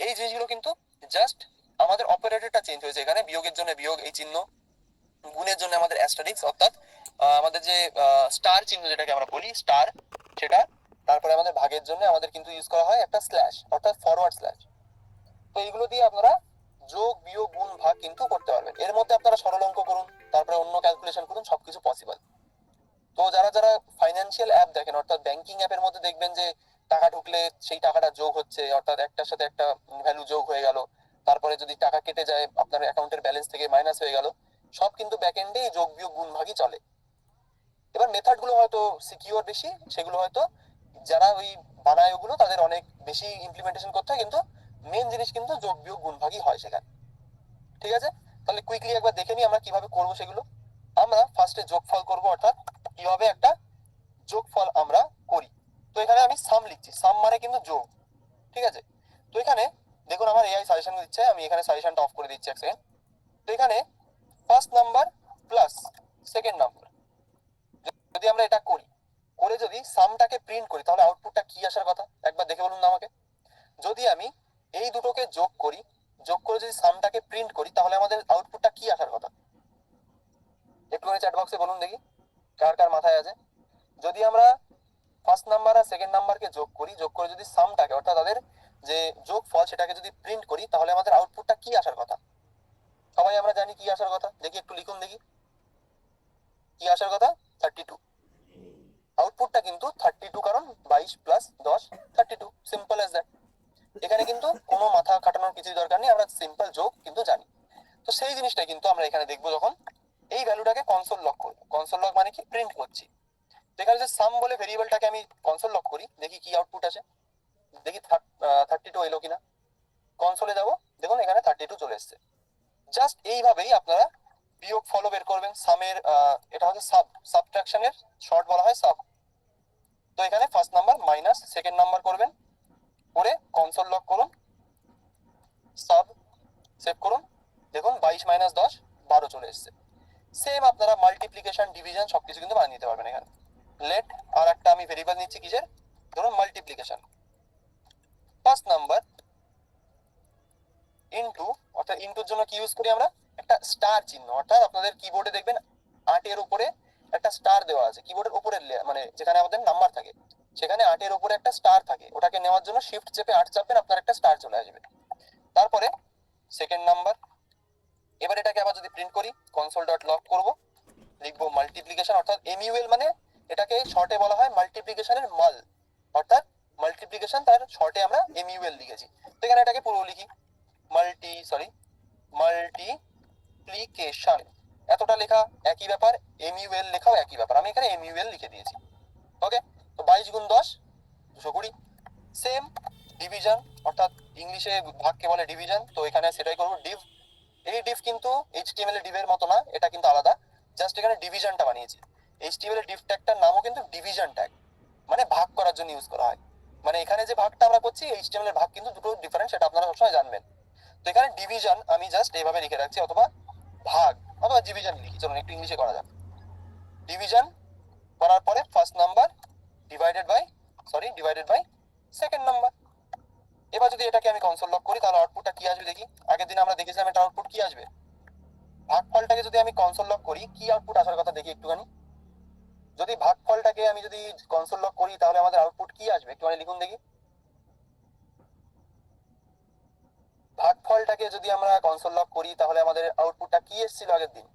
এই জিনিসগুলো কিন্তু জাস্ট আমাদের অপারেটরটা চেঞ্জ হয়েছে। এখানে বিয়োগের জন্য বিয়োগ এই চিহ্ন, গুণের জন্য আমাদের অ্যাস্টারিক্স, অর্থাৎ আমাদের যে স্টার চিহ্ন যেটাকে আমরা বলি স্টার, সেটা। তারপরে আমাদের ভাগের জন্য আমাদের কিন্তু ইউজ করা হয় একটা স্ল্যাশ, অর্থাৎ ফরওয়ার্ড স্ল্যাশ। তো এইগুলো দিয়ে আপনারা যোগ বিয়োগ গুণ ভাগ কিন্তু করতে পারবেন। এর মধ্যে আপনারা সরল অঙ্ক করুন, তারপরে অন্য ক্যালকুলেশন করুন, সবকিছু পসিবল। তো যারা যারা ফাইন্যান্সিয়াল অ্যাপ দেখেন, অর্থাৎ ব্যাংকিং অ্যাপের মধ্যে দেখবেন যে টাকা ঢুকলে সেই টাকাটা যোগ হচ্ছে, অর্থাৎ একটার সাথে একটা ভ্যালু যোগ হয়ে গেল, তারপরে যদি টাকা কেটে যায় আপনার অ্যাকাউন্টের ব্যালেন্স থেকে মাইনাস হয়ে গেল, সব কিন্তু ব্যাকএন্ডে যোগ বিয়োগ গুণ ভাগই চলে। এবার মেথড গুলো হয়তো সিকিউর বেশি, সেগুলো হয়তো যারা ওই বানায় ওগুলো তাদের অনেক বেশি ইমপ্লিমেন্টেশন করতে হয়, কিন্তু মেন জিনিস কিন্তু যোগ বিয়োগ গুণ ভাগই হয় সেখানে। ঠিক আছে, তাহলে কুইকলি একবার দেখে নিই আমরা কিভাবে করবো সেগুলো। আমরা ফার্স্টে যোগফল করব, অর্থাৎ কিভাবে একটা যোগফল আমরা করি। তো এখানে আমি সাম লিখছি, সাম মানে কিন্তু যোগ। ঠিক আছে, তো এখানে দেখুন আমার এআই সাজেশন দিচ্ছে, আমি এখানে সাজেশনটা অফ করে দিচ্ছি এক সেকেন্ড। তো এখানে first number plus second number, যদি আমরা এটা করি, করে যদি সামটাকে প্রিন্ট করি, তাহলে আউটপুটটা কি আসার কথা একবার দেখে বলুন না আমাকে। যদি আমি এই দুটোকে যোগ করি, যোগ করে যদি সামটাকে প্রিন্ট করি, তাহলে আমাদের আউটপুটটা কি আসার কথা একটুখানি চ্যাট বক্সে বলুন দেখি, কার কার মাথায় আছে। যদি আমরা ফার্স্ট নাম্বার আর সেকেন্ড নাম্বারকে যোগ করি, যোগ করে যদি সামটাকে, অর্থাৎ তাদের যে যোগ ফল সেটাকে যদি প্রিন্ট করি, তাহলে আমাদের আউটপুটটা কি আসার কথা। সবাই আমরা জানি কি আসার কথা, দেখি একটু লিখুন দেখি কি আসার কথা। 32। আউটপুটটা কিন্তু 32, কারণ 22 প্লাস 10 32, সিম্পল অ্যাজ দ্যাট। এখানে কিন্তু কোনো মাথা খাটানোর কিছুই দরকার নেই, আমরা সিম্পল যোগ কিন্তু জানি। তো সেই জিনিসটা কিন্তু আমরা এখানে দেখবো, যখন এই ভ্যালুটাকে কনসোল লক করবো। কনসোল লক মানে কি, প্রিন্ট করছি। এখানে যে সাম বলে ভেরিয়েবলটাকে আমি কনসোল লক করি, দেখি কি আউটপুট আসে, দেখি 32 এলো কিনা। কনসোলে যাবো, দেখুন এখানে 32 চলে এসছে। জাস্ট এইভাবেই আপনারা বিয়োগ ফলও বের করবেন সামের। এটা হচ্ছে সাব, সাবট্রাকশনের শর্ট বলা হয় সাব। তো এখানে first number minus second number করবেন, করে কনসোল লক করুন, সাব সেভ করুন। দেখুন 22 মাইনাস 10 12 চলে এসছে। সেম আপনারা মাল্টিপ্লিকেশন ডিভিশন সবকিছু কিন্তু বানিয়ে নিতে পারবেন এখানে। লেট আর একটা আমি ভেরিয়েবল নিচ্ছি কিসের, ধরুন মাল্টিপ্লিকেশন। ফার্স্ট নাম্বার ইনটু, অর্থাৎ ইনটুর জন্য কি ইউজ করি আমরা, একটা স্টার চিহ্ন, অর্থাৎ আপনাদের কিবোর্ডে দেখবেন 8 এর উপরে একটা স্টার দেওয়া আছে, কিবোর্ডের উপরের মানে যেখানে আমাদের নাম্বার থাকে সেখানে 8 এর উপরে একটা স্টার থাকে, ওটাকে নেওয়ার জন্য শিফট চেপে 8 চাপবেন, আপনার একটা স্টার চলে আসবে। তারপরে সেকেন্ড নাম্বার, এবার এটাকে আবার যদি প্রিন্ট করি, কনসোল ডট লক করবো, লিখবো মাল্টিপ্লিকেশন, অর্থাৎ এমইউএল, মানে এটাকে শর্টে বলা হয় মাল্টিপ্লিকেশনের মাল, অর্থাৎ মাল্টিপ্লিকেশন তার শর্টে আমরা এমইউএল লিখেছি। তো এখানে এটাকে পুরো লিখি মাল্টিপ্লিকেশন, এতটা লেখা একই ব্যাপার, এমইউএল লেখাও একই ব্যাপার, আমি এখানে এমইউএল লিখে দিয়েছি। ওকে, তো 22 গুণ 10 220। সেম ডিভিশন, অর্থাৎ ইংলিশে ভাগকে বলে ডিভিশন, তো এখানে সেটাই করবো ডিভ। এই ডিভ কিন্তু এইচটিএমএল এর ডিভের মতো না, এটা কিন্তু আলাদা, জাস্ট এখানে ডিভিশনটা বানিয়েছি। এইচটিএমএল এর ডিভ ট্যাগটার নামও কিন্তু ডিভিশন ট্যাগ, মানে ভাগ করার জন্য ইউজ করা হয়। মানে এখানে যে ভাগটা আমরা করছি, এইচটিএমএল এর ভাগ কিন্তু দুটো ডিফারেন্ট, সেটা আপনারা সবসময় জানবেন। তো এখানে ডিভিশন আমি জাস্ট এইভাবে লিখে রাখছি, অথবা ভাগ অথবা ডিভিশন লিখি, চলুন একটু ইংলিশে করা যাক। ডিভিশন করার পরে first number divided by second number. এবার যদি এটাকে আমি কনসোল লক করি, তাহলে আউটপুটটা কি আসবে দেখি। আগের দিন আমরা দেখেছিলাম এটা আউটপুট কি আসবে। ভাগফলটাকে যদি আমি কনসোল লক করি, কি আউটপুট আসার কথা দেখি একটুখানি। যদি ভাগফলটাকে আমি যদি কনসোল লক করি, তাহলে আমাদের আউটপুট কি আসবে একটুখানি লিখুন দেখি। ভাগফলটাকে যদি আমরা কনসোল লক করি, তাহলে আমাদের আউটপুটটা কি এসেছিল আগের দিন,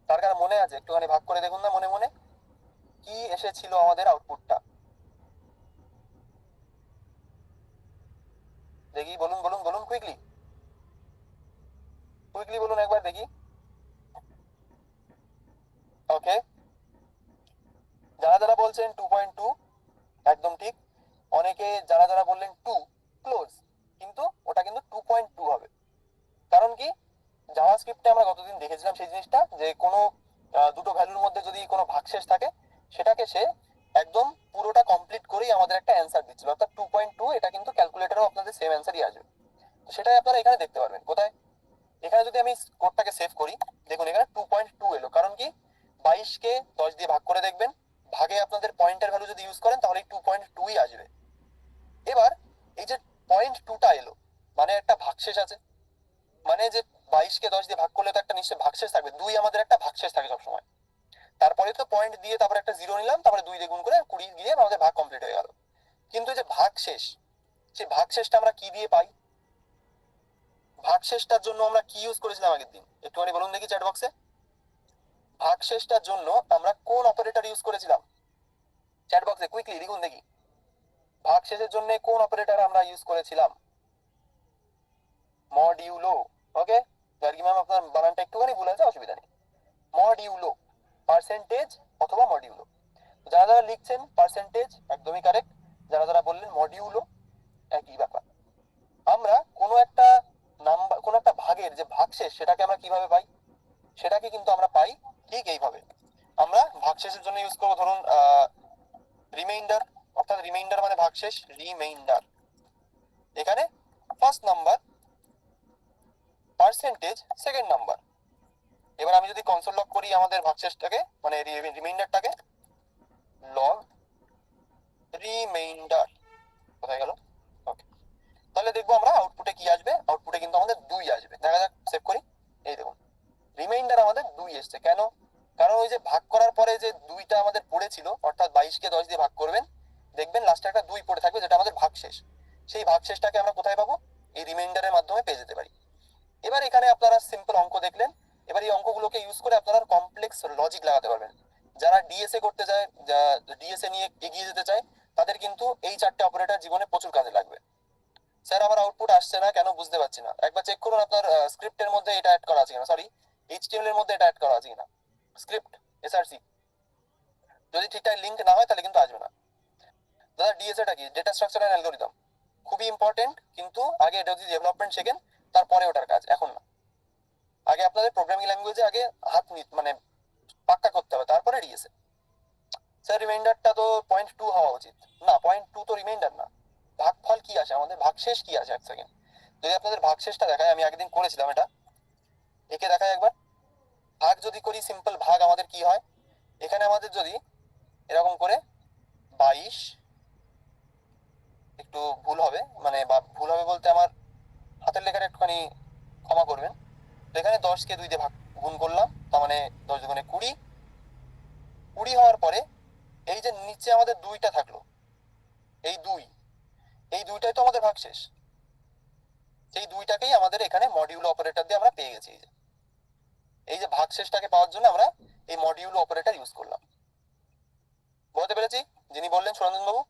তার কারণ মনে আছে একটুখানি ভাগ করে দেখুন না মনে মনে, কি এসেছিল আমাদের আউটপুটটা দেখি, বলুন বলুন বলুন, কুইকলি কুইকলি বলুন একবার দেখি। ওকে, যারা যারা বলছেন 2.2 একদম ঠিক। অনেকে যারা যারা বললেন 2 ক্লোজ, কিন্তু ওটা কিন্তু 2.2 হবে। কারণ কি, জাভাস্ক্রিপ্টে আমরা গতদিন দেখেছিলাম সেই জিনিসটা, যে কোনো দুটো ভ্যালুর মধ্যে যদি কোনো ভাগশেষ থাকে, সেটাকে সে একদম পুরোটা কমপ্লিট করেই আমাদের একটা অ্যান্সার দিচ্ছিল, অর্থাৎ 2.2। এটা কিন্তু ক্যালকুলেটরেও আপনাদের সেম অ্যান্সারই আসবে। তো সেটাই আপনারা এখানে দেখতে পারবেন কোথায়। এখানে যদি আমি কোডটাকে সেভ করি, দেখুন এখানে 2.2 এলো, কারণ কি 22কে 10 দিয়ে ভাগ করে দেখবেন, ভাগে আপনাদের পয়েন্টের ভ্যালু যদি ইউজ করেন, তাহলে 2.2ই আসবে। এবার এই যে 0.2টা এলো, মানে একটা ভাগশেষ আছে, মানে যে 22কে 10 দিয়ে ভাগ করলে তো একটা নিশ্চয়ই ভাগশেষ থাকবে, 2 আমাদের একটা ভাগশেষ থাকে সবসময়। তারপরে তো পয়েন্ট দিয়ে তারপরে একটা 0 নিলাম, তারপরে 2 দিয়ে গুণ করে 20 দিয়ে আমাদের ভাগ কমপ্লিট হয়ে গেল। কিন্তু যে ভাগশেষ, সেই ভাগশেষটা আমরা কি দিয়ে পাই? ভাগশেষটার জন্য আমরা কি ইউজ করেছিলাম আগের দিন, একটুখানি বলুন দেখি চ্যাট বক্সে। ভাগশেষটার জন্য আমরা কোন অপারেটর ইউজ করেছিলাম? চ্যাট বক্সে কুইকলি লিখুন দেখি, ভাগশেষের জন্য কোন অপারেটর আমরা ইউজ করেছিলাম? মডিউলো। ওকে, গার্গী ম্যাম আপনার বানানটা একটুখানি ভুল আছে, অসুবিধা নেই। মডিউলো, পার্সেন্টেজ অথবা মডিউলো। যারা যারা লিখছেন পার্সেন্টেজ একদমই কারেক্ট, যারা যারা বললেন মডিউলো একই ব্যাপার। আমরা কোনো একটা নাম্বার, কোনো একটা ভাগের যে ভাগশেষ সেটাকে আমরা কিভাবে পাই? সেটাকে কিন্তু আমরা পাই ঠিক এইভাবে। আমরা ভাগশেষের জন্য ইউজ করবো ধরুন রিমাইন্ডার, অর্থাৎ রিমাইন্ডার মানে ভাগশেষ, রিমাইন্ডার। এখানে first number, percentage second number. এবার আমি যদি কনসোল লগ করি আমাদের ভাগশেষটাকে মানে রিমাইন্ডারটাকে, লগ রিমাইন্ডার, কোথায় গেল? ওকে, তাহলে দেখবো আমরা আউটপুটে কি আসবে। আউটপুটে কিন্তু আমাদের 2 আসবে। দেখা যাক, সেভ করি। এই দেখুন রিমাইন্ডার আমাদের 2 এসছে। কেন? কারণ ওই যে ভাগ করার পরে যে 2টা আমাদের পড়েছিল, অর্থাৎ 22কে 10 দিয়ে ভাগ করবেন, দেখবেন লাস্টে একটা 2 পড়ে থাকবে, যেটা আমাদের ভাগশেষ। সেই ভাগশেষটাকে আমরা কোথায় পাবো? এই রিমাইন্ডারের মাধ্যমে পেয়ে যেতে পারি। এবার এখানে আপনারা সিম্পল অঙ্ক দেখলেন, এবার এই অঙ্কগুলোকে ইউজ করে আপনারা কমপ্লেক্স লজিক লাগাতে পারবেন। যারা ডিএসএ করতে চায়, ডিএসএ নিয়ে এগিয়ে যেতে চায়, তাদের কিন্তু এই 4টে অপারেটর জীবনে প্রচুর কাজে লাগবে। স্যার আমার আউটপুট আসছে না কেন, বুঝতে পারছি না। একবার চেক করুন আপনার স্ক্রিপ্টের মধ্যে এটা অ্যাড করা আছে কিনা, সরি এইচটিএমএল এর মধ্যে এটা অ্যাড করা আছে কিনা, স্ক্রিপ্ট এসআরসি। যদি ঠিকঠাক লিংক না হয় তাহলে কিন্তু আসবে না। দাদা ডিএসএটা কি? ডেটা স্ট্রাকচার এন্ড অ্যালগরিদম, খুবই ইম্পর্টেন্ট, কিন্তু আগে এটা যদি ডেভেলপমেন্ট শেখেন তারপরে ওটার কাজ, এখন না। আগে আপনাদের প্রোগ্রামিং ল্যাঙ্গুয়েজে আগে হাত মানে পাক্কা করতে হবে, তারপরে ডিএসএ। স্যার রিমাইন্ডারটা তো 0.2 হওয়া উচিত। না, 0.2 তো রিমাইন্ডার না। ভাগফল কি আসে আমাদের, ভাগশেষ কি আসে? এক সেকেন্ড, যদি আপনাদের ভাগশেষটা দেখায়, আমি আগের দিন করেছিলাম এটা, একে দেখায় একবার। ভাগ যদি করি, সিম্পল ভাগ আমাদের কি হয়? এখানে আমাদের যদি এরকম করে 22, একটু ভুল হবে মানে, বা ভুল হবে বলতে আমার হাতের লেখাটা একটুখানি ক্ষমা করবেন। তো এখানে 10কে 2 দিয়ে ভাগ গুণ করলাম, তার মানে 10 দুগুণে 20। 20 হওয়ার পরে এই যে নিচে আমাদের 2টা থাকলো, এই 2, এই 2টাই তো আমাদের ভাগশেষ। সেই 2টাকেই আমাদের এখানে মডিউল অপারেটর দিয়ে আমরা পেয়ে গেছি। এই যে ভাগশেষটাকে পাওয়ার জন্য আমরা এই মডিউল অপারেটর ইউজ করলাম। বুঝতে পেরেছি? যিনি বললেন সুরঞ্জন বাবু,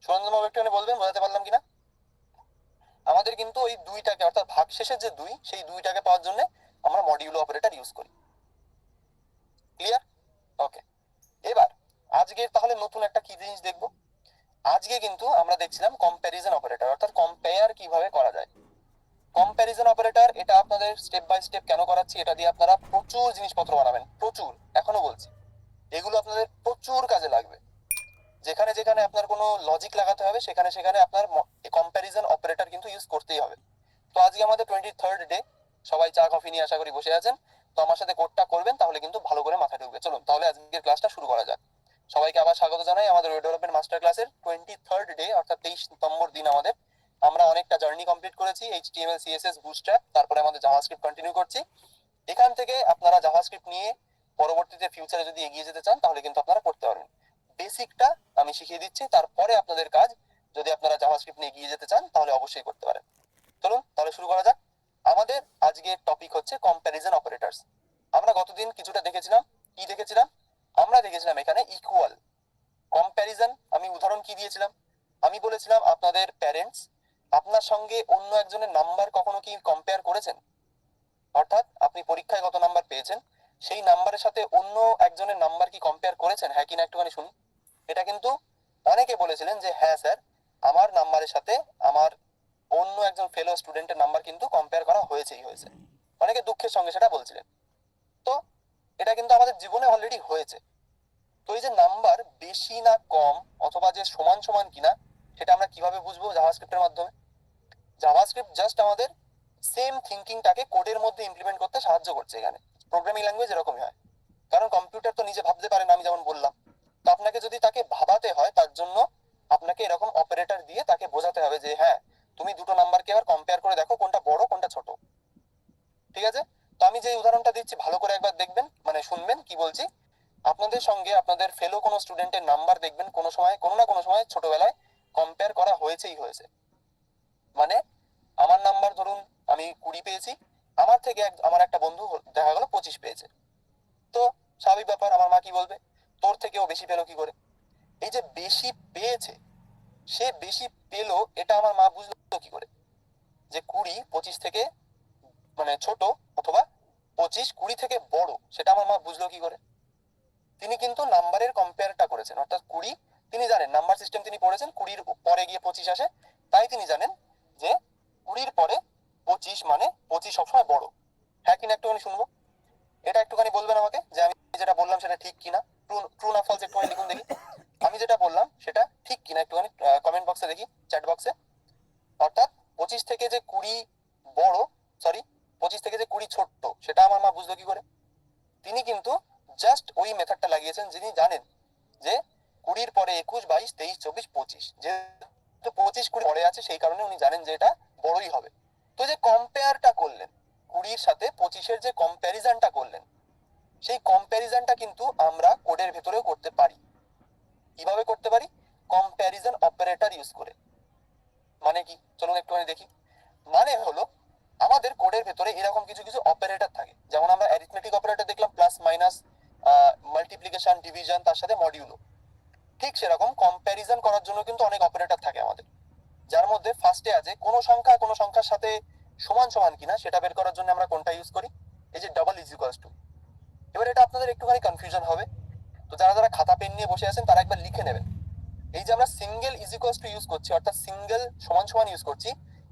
সুরঞ্জন বাবু একটুখানি বলবেন বোঝাতে পারলাম কিনা। আমাদের কিন্তু ওই 2টাকে, অর্থাৎ ভাগশেষের যে 2, সেই 2টাকে পাওয়ার জন্য আমরা মডিউল অপারেটর ইউজ করি। ক্লিয়ার? ওকে, এবার আজকে তাহলে নতুন একটা কি জিনিস দেখবো। আজকে কিন্তু আমরা দেখছিলাম কম্প্যারিজন অপারেটর, অর্থাৎ কম্পেয়ার কিভাবে করা যায়। কম্প্যারিজন অপারেটর, এটা আপনাদের স্টেপ বাই স্টেপ কেন করাচ্ছি, এটা দিয়ে আপনারা প্রচুর জিনিসপত্র বানাবেন, প্রচুর। এখনো বলছি, এগুলো আপনাদের প্রচুর কাজে লাগবে। যেখানে যেখানে আপনার কোনো লজিক লাগাতে হবে, সেখানে সেখানে আপনার কম্প্যারিজন অপারেটর কিন্তু ইউজ করতেই হবে। তো আজকে আমাদের 23rd ডে, সবাই চা কফি নিয়ে আশা করি বসে আছেন। তো আমার সাথে কোডটা করবেন, তাহলে কিন্তু ভালো করে মাথায় ঢুকবে। চলুন তাহলে আজকের ক্লাসটা শুরু করা যাক। সবাইকে আবার স্বাগত জানাই আমাদের ওয়েব ডেভেলপমেন্ট মাস্টার ক্লাসের 23rd ডে, অর্থাৎ 23 নম্বর দিন আমাদের। আমরা অনেকটা জার্নি কমপ্লিট করেছি, এইচটিএমএল সিএসএস বুটস্ট্র্যাপ, তারপরে আমাদের জাভাস্ক্রিপ্ট কন্টিনিউ করছি। এখান থেকে আপনারা জাভাস্ক্রিপ্ট নিয়ে পরবর্তীতে ফিউচারে যদি এগিয়ে যেতে চান, তাহলে কিন্তু আপনারা করতে পারবেন। বেসিকটা আমি শিখিয়ে দিচ্ছি, তারপরে আপনাদের কাজ। যদি আপনারা জাভাস্ক্রিপ্ট নিয়ে এগিয়ে যেতে চান, তাহলে অবশ্যই করতে পারেন। চলুন তাহলে শুরু করা যাক। আমাদের আজকের টপিক হচ্ছে কম্প্যারিজন অপারেটরস। আমরা গতদিন কিছুটা দেখেছিলাম। কি দেখেছিলাম? আমরা দেখেছিলাম এখানে ইকুয়াল কম্প্যারিজন। আমি উদাহরণ কি দিয়েছিলাম? আমি বলেছিলাম আপনাদের প্যারেন্টস আপনার সঙ্গে অন্য একজনের নাম্বার কখনো কি কম্পেয়ার করেছেন? অর্থাৎ আপনি পরীক্ষায় কত নাম্বার পেয়েছেন, সেই নাম্বারের সাথে অন্য একজনের নাম্বার কি কম্পেয়ার করেছেন? হ্যাঁ কিনা একটুখানি শুনি। এটা কিন্তু অনেকে বলেছিলেন যে হ্যাঁ স্যার, আমার নাম্বারের সাথে আমার অন্য একজন ফেলো স্টুডেন্টের নাম্বার কিন্তু কম্পেয়ার করা হয়েছেই হয়েছে। অনেকে দুঃখের সঙ্গে সেটা বলছিলেন। তো এটা কিন্তু আমাদের জীবনে অলরেডি হয়েছে। তো এই যে নাম্বার বেশি না কম, অথবা যে সমান সমান কিনা, সেটা আমরা কিভাবে বুঝবো? জাভাস্ক্রিপ্টের মাধ্যমে। জাভাস্ক্রিপ্ট জাস্ট আমাদের সেম থিঙ্কিংটাকে কোডের মধ্যে ইমপ্লিমেন্ট করতে সাহায্য করছে। এখানে প্রোগ্রামিং ল্যাঙ্গুয়েজ এরকমই হয়, কারণ কম্পিউটার তো নিজে ভাবতে পারে না, আমি যেমন বললাম। তো আপনাকে যদি তাকে ভাবাতে হয়, তার জন্য আপনাকে এরকম অপারেটর দিয়ে তাকে বোঝাতে হবে যে হ্যাঁ, তুমি দুটো নাম্বারকে এবার কম্পেয়ার করে দেখো কোনটা বড় কোনটা ছোট। ঠিক আছে? তো আমি যে উদাহরণটা দিচ্ছি ভালো করে একবার দেখবেন, মানে শুনবেন কি বলছি। আপনাদের সঙ্গে আপনাদের ফেলো কোনো স্টুডেন্টের নাম্বার দেখবেন কোনো সময় কোনো না কোনো সময় ছোটবেলায় কম্পেয়ার করা হয়েছে। মানে আমার নাম্বার ধরুন আমি 20 পেয়েছি, আমার থেকে আমার একটা বন্ধু দেখা গেল 25 পেয়েছে। তো স্বাভাবিক ব্যাপার, আমার মা কি বলবে, তোর থেকেও বেশি পেলো কি করে। এই যে বেশি পেয়েছে, সে বেশি পেলো, এটা আমার মা বুঝলো কি করে যে 20 25 থেকে মানে ছোট, অথবা 25 20 থেকে বড়, সেটা আমার মা বুঝলো কি করে। তিনি কিন্তু নাম্বারের কম্পেয়ারটা করেছেন, অর্থাৎ 20 তিনি জানেন নাম্বার সিস্টেম তিনি পড়েছেন, 20 পরে গিয়ে 25 আসে, তাই তিনি জানেন যে 20 পরে 25 মানে 25 সবসময় বড়। হ্যাঁ কিনা একটুখানি শুনবো, এটা একটুখানি বলবেন আমাকে যে আমি যেটা বললাম সেটা ঠিক কিনা, ট্রু না ফলস একটুখানি লিখুন দেখি। আমি যেটা বললাম সেটা ঠিক কিনা একটুখানি কমেন্ট বক্সে দেখি, চ্যাট বক্সে। অর্থাৎ 25 থেকে যে 20 বড়, সরি 25 থেকে যে 20 ছোট্ট, সেটা আমার মা বুঝলো কি করে। তিনি কিন্তু জাস্ট ওই মেথডটা লাগিয়েছেন, যিনি জানেন যে 20 পরে 21 22 23 24 25, যেহেতু 25 20 পরে আছে সেই কারণে উনি জানেন যে এটা বড়ই হবে। তো যে কম্পেয়ারটা করলেন, 20 সাথে 25 যে কম্প্যারিজনটা করলেন, সেই কম্প্যারিজনটা কিন্তু আমরা কোডের ভেতরেও করতে পারি। কিভাবে করতে পারি? কম্প্যারিজন অপারেটর ইউজ করে। মানে কি চলুন একটুখানি দেখি। মানে হলো আমাদের কোডের ভেতরে এরকম কিছু কিছু অপারেটর থাকে, যেমন আমরা অ্যারিথমেটিক অপারেটর দেখলাম, প্লাস মাইনাস, মাল্টিপ্লিকেশন ডিভিশন, তার সাথে মডিউলো। ঠিক সেরকম কম্প্যারিজন করার জন্য কিন্তু অনেক অপারেটর থাকে আমাদের, যার মধ্যে ফার্স্টে আছে কোনো সংখ্যা কোনো সংখ্যার সাথে সমান সমান কিনা সেটা বের করার জন্য আমরা কোনটা ইউজ করি, এই যে ডাবল ইজ ইকুয়ালস টু। এবার এটা আপনাদের একটুখানি কনফিউশন হবে, তো যারা যারা খাতা পেন নিয়ে বসে আছেন তারা একবার লিখে নেবেন। এই যে আমরা single is equals to use করছি, অর্থাৎ সিঙ্গেল সমান সমান ইউজ করছি,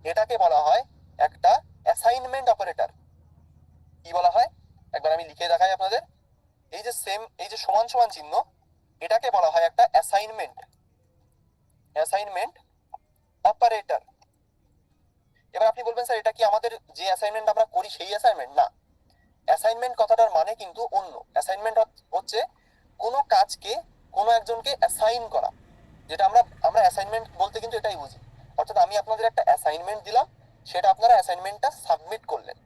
এটাকে বলা হয় একটা অ্যাসাইনমেন্ট অপারেটর। কি বলা হয় একবার আমি লিখে দেখাই আপনাদের। এই যে সেম, এই যে সমান সমান চিহ্ন, এটাকে বলা হয় একটা অ্যাসাইনমেন্ট অপারেটর। এবার আপনি বলবেন স্যার এটা কি আমাদের যে অ্যাসাইনমেন্ট আমরা করি সেই অ্যাসাইনমেন্ট? না, অ্যাসাইনমেন্ট কথাটার মানে কিন্তু অন্য। অ্যাসাইনমেন্ট হচ্ছে কোনো কাজকে কোনো একজনকে অ্যাসাইন করা, যেটা আমরা আমরা অ্যাসাইনমেন্ট বলতে কিন্তু এটাই বুঝি। অর্থাৎ আমি আপনাদের একটা অ্যাসাইনমেন্ট দিলাম, সেটা আপনারা অ্যাসাইনমেন্টটা সাবমিট করলেন।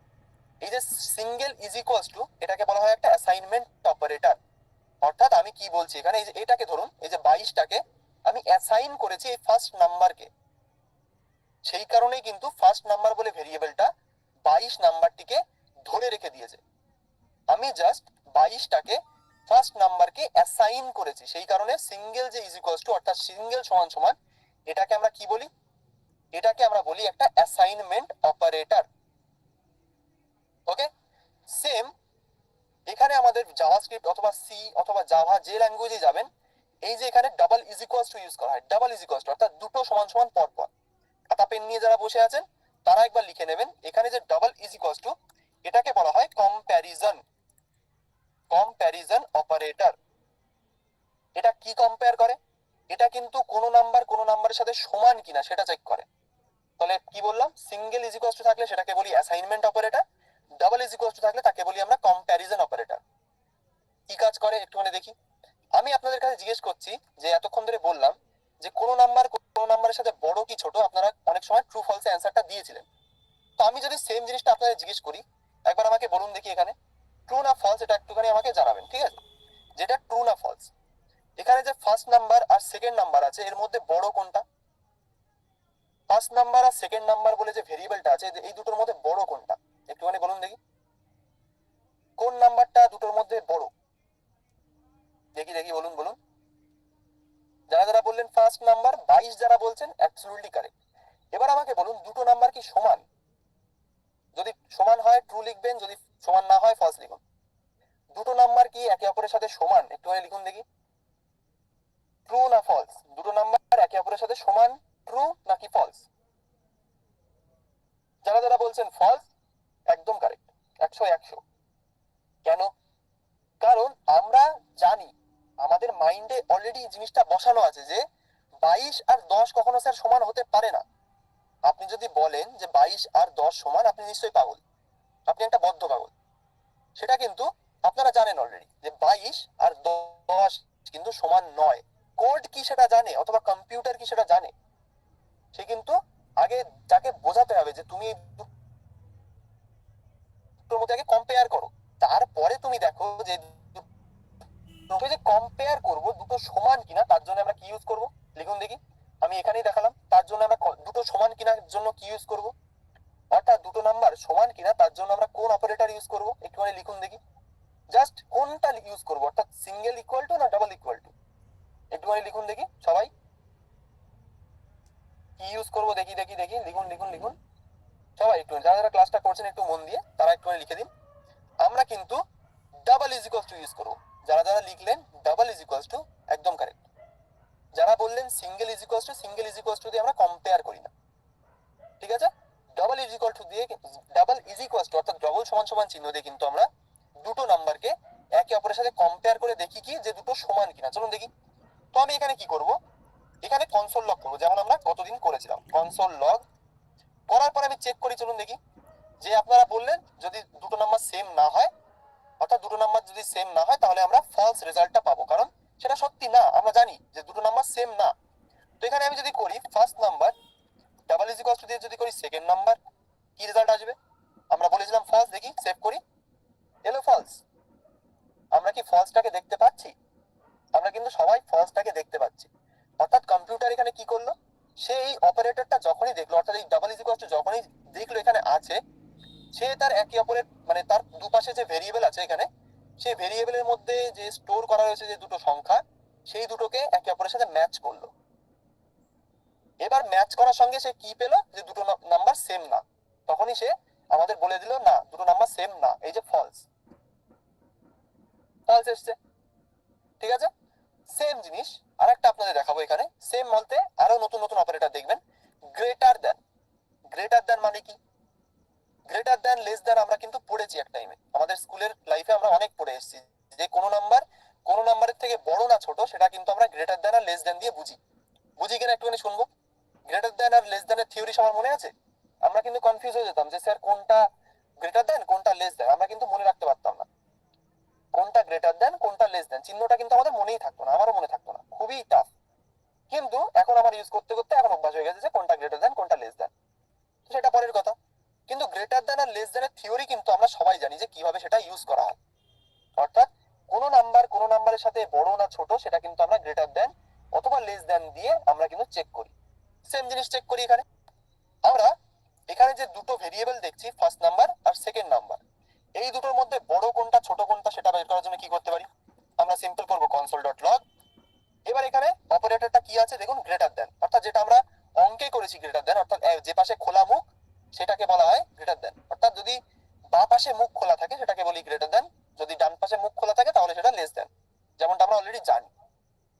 এই যে সিঙ্গেল ইজ ইকুয়ালস টু, এটাকে বলা হয় একটা অ্যাসাইনমেন্ট অপারেটর। অর্থাৎ আমি কি বলছি এখানে, এই যে এটাকে ধরুন, এই যে 22টাকে আমি অ্যাসাইন করেছি এই ফার্স্ট নাম্বারকে, সেই কারণেই কিন্তু ফার্স্ট নাম্বার বলে ভেরিয়েবলটা 22 নাম্বারটিকে ধরে রেখে দিয়েছে। আমি জাস্ট 22টাকে ফার্স্ট নাম্বারকে অ্যাসাইন করেছি, সেই কারণে সিঙ্গেল যে ইজ ইকুয়ালস টু, অর্থাৎ সিঙ্গেল সমান সমান, এটাকে আমরা কি বলি, এটাকে আমরা বলি একটা অ্যাসাইনমেন্ট অপারেটর। ওকে, সেম এখানে আমাদের জাভাস্ক্রিপ্ট অথবা সি অথবা জাভা যে ল্যাঙ্গুয়েজে যাবেন, এই যে এখানে double is equals to use করা হয়। ডাবল ইজ ইকুয়ালস টু অর্থাৎ দুটো সমান সমান পর পর। খাতা পেন নিয়ে যারা বসে আছেন তারা একবার লিখে নেবেন, এখানে যে ডাবল ইজ ইকুয়ালস টু, এটাকে বলা হয় কম্প্যারিজন অপারেটর। এটা কি কম্পেয়ার করে? এটা কিন্তু কোনো নাম্বার কোনো নাম্বারের সাথে সমান কিনা সেটা চেক করে। তাহলে কি বললাম, সিঙ্গেল ইজ ইকুয়ালস টু থাকলে সেটাকে বলি assignment operator, double is equals two থাকলে তাকে বলি আমরা কম্প্যারিজন অপারেটর। কি কাজ করে একটুখানি দেখি। আমি আপনাদের কাছে জিজ্ঞেস করছি যে এতক্ষণ ধরে বললাম যে কোনো নাম্বারের সাথে বড় কি ছোট, আপনারা অনেক সময় ট্রু ফলসে অ্যান্সারটা দিয়েছিলেন। তো আমি যদি সেম জিনিসটা আপনাদের জিজ্ঞেস করি, একবার আমাকে বলুন দেখি এখানে ট্রু না ফলস, এটা একটুখানি আমাকে জানাবেন, ঠিক আছে? যেটা ট্রু না ফলস, এখানে যে ফার্স্ট নাম্বার আর সেকেন্ড নাম্বার আছে এর মধ্যে বড় কোনটা? ফার্স্ট নাম্বার আর সেকেন্ড নাম্বার বলে যে ভেরিয়েবলটা আছে, এই দুটোর মধ্যে বড় কোনটা একটুখানি বলুন দেখি। কোন নাম্বারটা দুটোর মধ্যে বড়? দেখি দেখি বলুন বলুন। যারা যারা বললেন ফার্স্ট নাম্বার, 22 যারা বলছেন অ্যাবসলিউটলি কারেক্ট। এবার আমাকে বলুন দুটো নাম্বার কি সমান? যদি সমান হয় ট্রু লিখবেন, যদি সমান না হয় ফলস লিখুন। দুটো নাম্বার কি একে অপরের সাথে সমান একটুখানি লিখুন দেখি। ট্রু না ফলস? দুটো নাম্বার একে অপরের সাথে সমান, ট্রু নাকি ফলস? যারা যারা বলছেন ফলস, একদম কারেক্ট, 100 কেন? কারণ আমরা জানি, আমাদের মাইন্ডে অলরেডি জিনিসটা বসানো আছে যে 22 আর 10 কখনো স্যার সমান হতে পারে না। আপনি যদি বলেন যে 22 আর 10 সমান, আপনি নিশ্চয়ই পাগল, আপনি একটা বদ্ধ পাগল। সেটা কিন্তু আপনারা জানেন অলরেডি যে 22 আর 10 কিন্তু সমান নয়। কোড কি সেটা জানে, অথবা কম্পিউটার কি সেটা জানে? সে কিন্তু আগে তাকে বোঝাতে হবে যে তুমি দুটোর মধ্যে আগে কম্পেয়ার করো, তারপরে তুমি দেখো যে দুটো যে কম্পেয়ার করব দুটো সমান কিনা তার জন্য আমরা কি ইউজ করব, লিখুন দেখি। আমি এখানেই দেখালাম, তার জন্য আমরা দুটো সমান কিনার জন্য কি ইউজ করব, অর্থাৎ দুটো নাম্বার সমান কিনা তার জন্য আমরা কোন অপারেটর ইউজ করব, একটুখানি লিখুন দেখি। জাস্ট কোনটা ইউজ করব, অর্থাৎ সিঙ্গেল ইকুয়াল টু না ডাবল ইকুয়াল টু, একটুখানি লিখুন দেখি সবাই। কি ইউজ করব দেখি দেখি দেখি, লিখুন লিখুন লিখুন সবাই, একটু যারা যারা ক্লাসটা করছেন একটু মন দিয়ে তারা একটুখানি লিখে দিন। আমরা কিন্তু double is equals to use করব। যারা যারা লিখলেন ডাবল ইজ ইকুয়ালস টু, একদম কারেক্ট। যারা বললেন single is equals two, single is equals two দিয়ে আমরা কম্পেয়ার করি না, ঠিক আছে। ডাবল ইজ ইকুয়াল টু দিয়ে, ডাবল ইজ ইকুয়ালস টু অর্থাৎ ডবল সমান সমান চিহ্ন দিয়ে কিন্তু আমরা দুটো নাম্বারকে একে অপরের সাথে কম্পেয়ার করে দেখি কি যে দুটো সমান কিনা। চলুন দেখি। তো আমি এখানে কি করব, এখানে কনসোল লগ করবো, যেমন আমরা কতদিন করেছিলাম কনসোল লগ করার পর আমি চেক করি। চলুন দেখি যে আপনারা বললেন যদি দুটো নাম্বার সেম না হয়, অর্থাৎ দুটো নাম্বার যদি সেম না হয় তাহলে আমরা ফলস রেজাল্টটা পাবো, কারণ সেটা সত্যি না, আমরা জানি যে দুটো নাম্বার সেম না। তো এখানে আমি যদি করি first number double is equal to দিয়ে যদি করি সেকেন্ড নাম্বার, কি রেজাল্ট আসবে, আমরা বলেছিলাম ফলস, দেখি সেভ করি, এলো ফলস। আমরা কি ফলসটাকে দেখতে পাচ্ছি, আমরা কিন্তু সবাই ফলসটাকে দেখতে পাচ্ছি। অর্থাৎ কম্পিউটার এখানে কি করলো, সে এই অপারেটরটা যখনই দেখলো, অর্থাৎ এই ডাবল ইজ ইকুয়াল টু যখনই দেখলো এখানে আছে, সে তার একে অপরের মানে তার দুপাশে যে ভেরিয়েবল আছে এখানে, সেই ভেরিয়েবলের মধ্যে যে স্টোর করা হয়েছে যে দুটো সংখ্যা, সেই দুটোকে একে অপরের সাথে ম্যাচ করলো। এবার ম্যাচ করার সঙ্গে সে কি পেলো, যে দুটো নাম্বার সেম না, তখনই সে আমাদের বলে দিল না দুটো নাম্বার সেম না, এই যে ফলস, ফলস এসছে, ঠিক আছে। সেম জিনিস আরেকটা আপনাদের দেখাবো এখানে, সেম বলতে আরো নতুন নতুন অপারেটর দেখবেন। গ্রেটার দেন, গ্রেটার দেন মানে কি, গ্রেটার দেন লেস দেন আমরা কিন্তু পড়েছি এক টাইমে, আমাদের স্কুলের লাইফে আমরা অনেক পড়ে এসেছি যে কোনো নাম্বারের থেকে বড় না ছোট সেটা কিন্তু আমরা গ্রেটার দেন আর লেস দেন দিয়ে বুঝি। বুঝি কিনা একটুখানি শুনবো। গ্রেটার দেন আর লেস দেনের থিওরি সবার মনে আছে? আমরা কিন্তু কনফিউজ হয়ে যেতাম যে স্যার কোনটা গ্রেটার দেন কোনটা লেস দেন, আমরা কিন্তু মনে রাখতে পারতাম না কোনটা গ্রেটার দেন কোনটা লেস দেন, চিহ্নটা কিন্তু আমাদের মনেই থাকতো না, আমারও মনে থাকতো না, খুবই টাফ। কিন্তু এখন আমার ইউজ করতে করতে এখন অভ্যাস হয়ে গেছে যে কোনটা গ্রেটার দেন কোনটা লেস দেন, সেটা পরের কথা। কিন্তু গ্রেটার দেন আর লেস দেনের থিওরি কিন্তু আমরা সবাই জানি যে কিভাবে সেটা ইউজ করা হয়। অর্থাৎ কোনো নাম্বারের সাথে বড় না ছোট সেটা কিন্তু আমরা গ্রেটার দেন অথবা লেস দেন দিয়ে আমরা কিন্তু চেক করি। সেম জিনিস চেক করি এখানে। আমরা এখানে যে দুটো ভেরিয়েবল দেখছি ফার্স্ট নাম্বার আর সেকেন্ড নাম্বার, এই দুটোর মধ্যে বড় কোনটা ছোট কোনটা সেটা বের করার জন্য কি করতে পারি, আমরা সিম্পল করব কনসোল ডট লগ। এবার এখানে অপারেটরটা কি আছে দেখুন, গ্রেটার দেন, অর্থাৎ যেটা আমরা অঙ্কে করেছি গ্রেটার দেন, অর্থাৎ যে পাশে খোলা মুখ সেটাকে বলা হয় গ্রেটার দেন। অর্থাৎ যদি বাঁ পাশে মুখ খোলা থাকে সেটাকে বলি গ্রেটার দেন, যদি ডান পাশে মুখ খোলা থাকে তাহলে সেটা লেস দেন, যেমনটা আমরা অলরেডি জানি।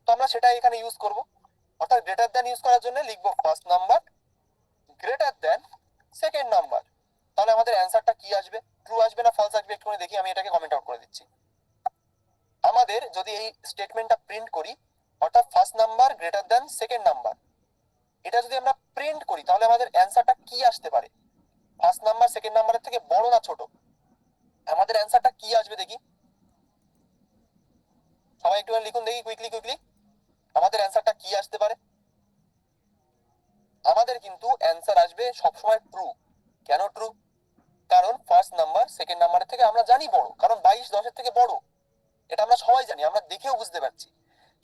তো আমরা সেটা এখানে ইউজ করব। অর্থাৎ গ্রেটার দেন ইউজ করার জন্য লিখবো first number greater than second number. তাহলে আমাদের অ্যান্সারটা কি আসবে, ট্রু আসবে না ফলস আসবে, একটুখানি দেখি, আমি এটাকে কমেন্ট আউট করে দিচ্ছি। আমাদের যদি এই স্টেটমেন্টটা প্রিন্ট করি, অর্থাৎ first number greater than second number, এটা যদি আমরা প্রিন্ট করি তাহলে আমাদের অ্যান্সারটা কি আসতে পারে, ফার্স্ট নাম্বার সেকেন্ড নাম্বারের থেকে বড় না ছোট, আমাদের অ্যান্সারটা কি আসবে দেখি, সবাই একটু লিখুন দেখি কুইকলি কুইকলি, আমাদের অ্যান্সারটা কি আসতে পারে। আমাদের কিন্তু অ্যান্সার আসবে সবসময় ট্রু। কেন ট্রু, কারণ ফার্স্ট নাম্বার সেকেন্ড নাম্বারের থেকে আমরা জানি বড়, কারণ 22 10-এর থেকে বড়, এটা আমরা সবাই জানি, আমরা দেখেও বুঝতে পারছি।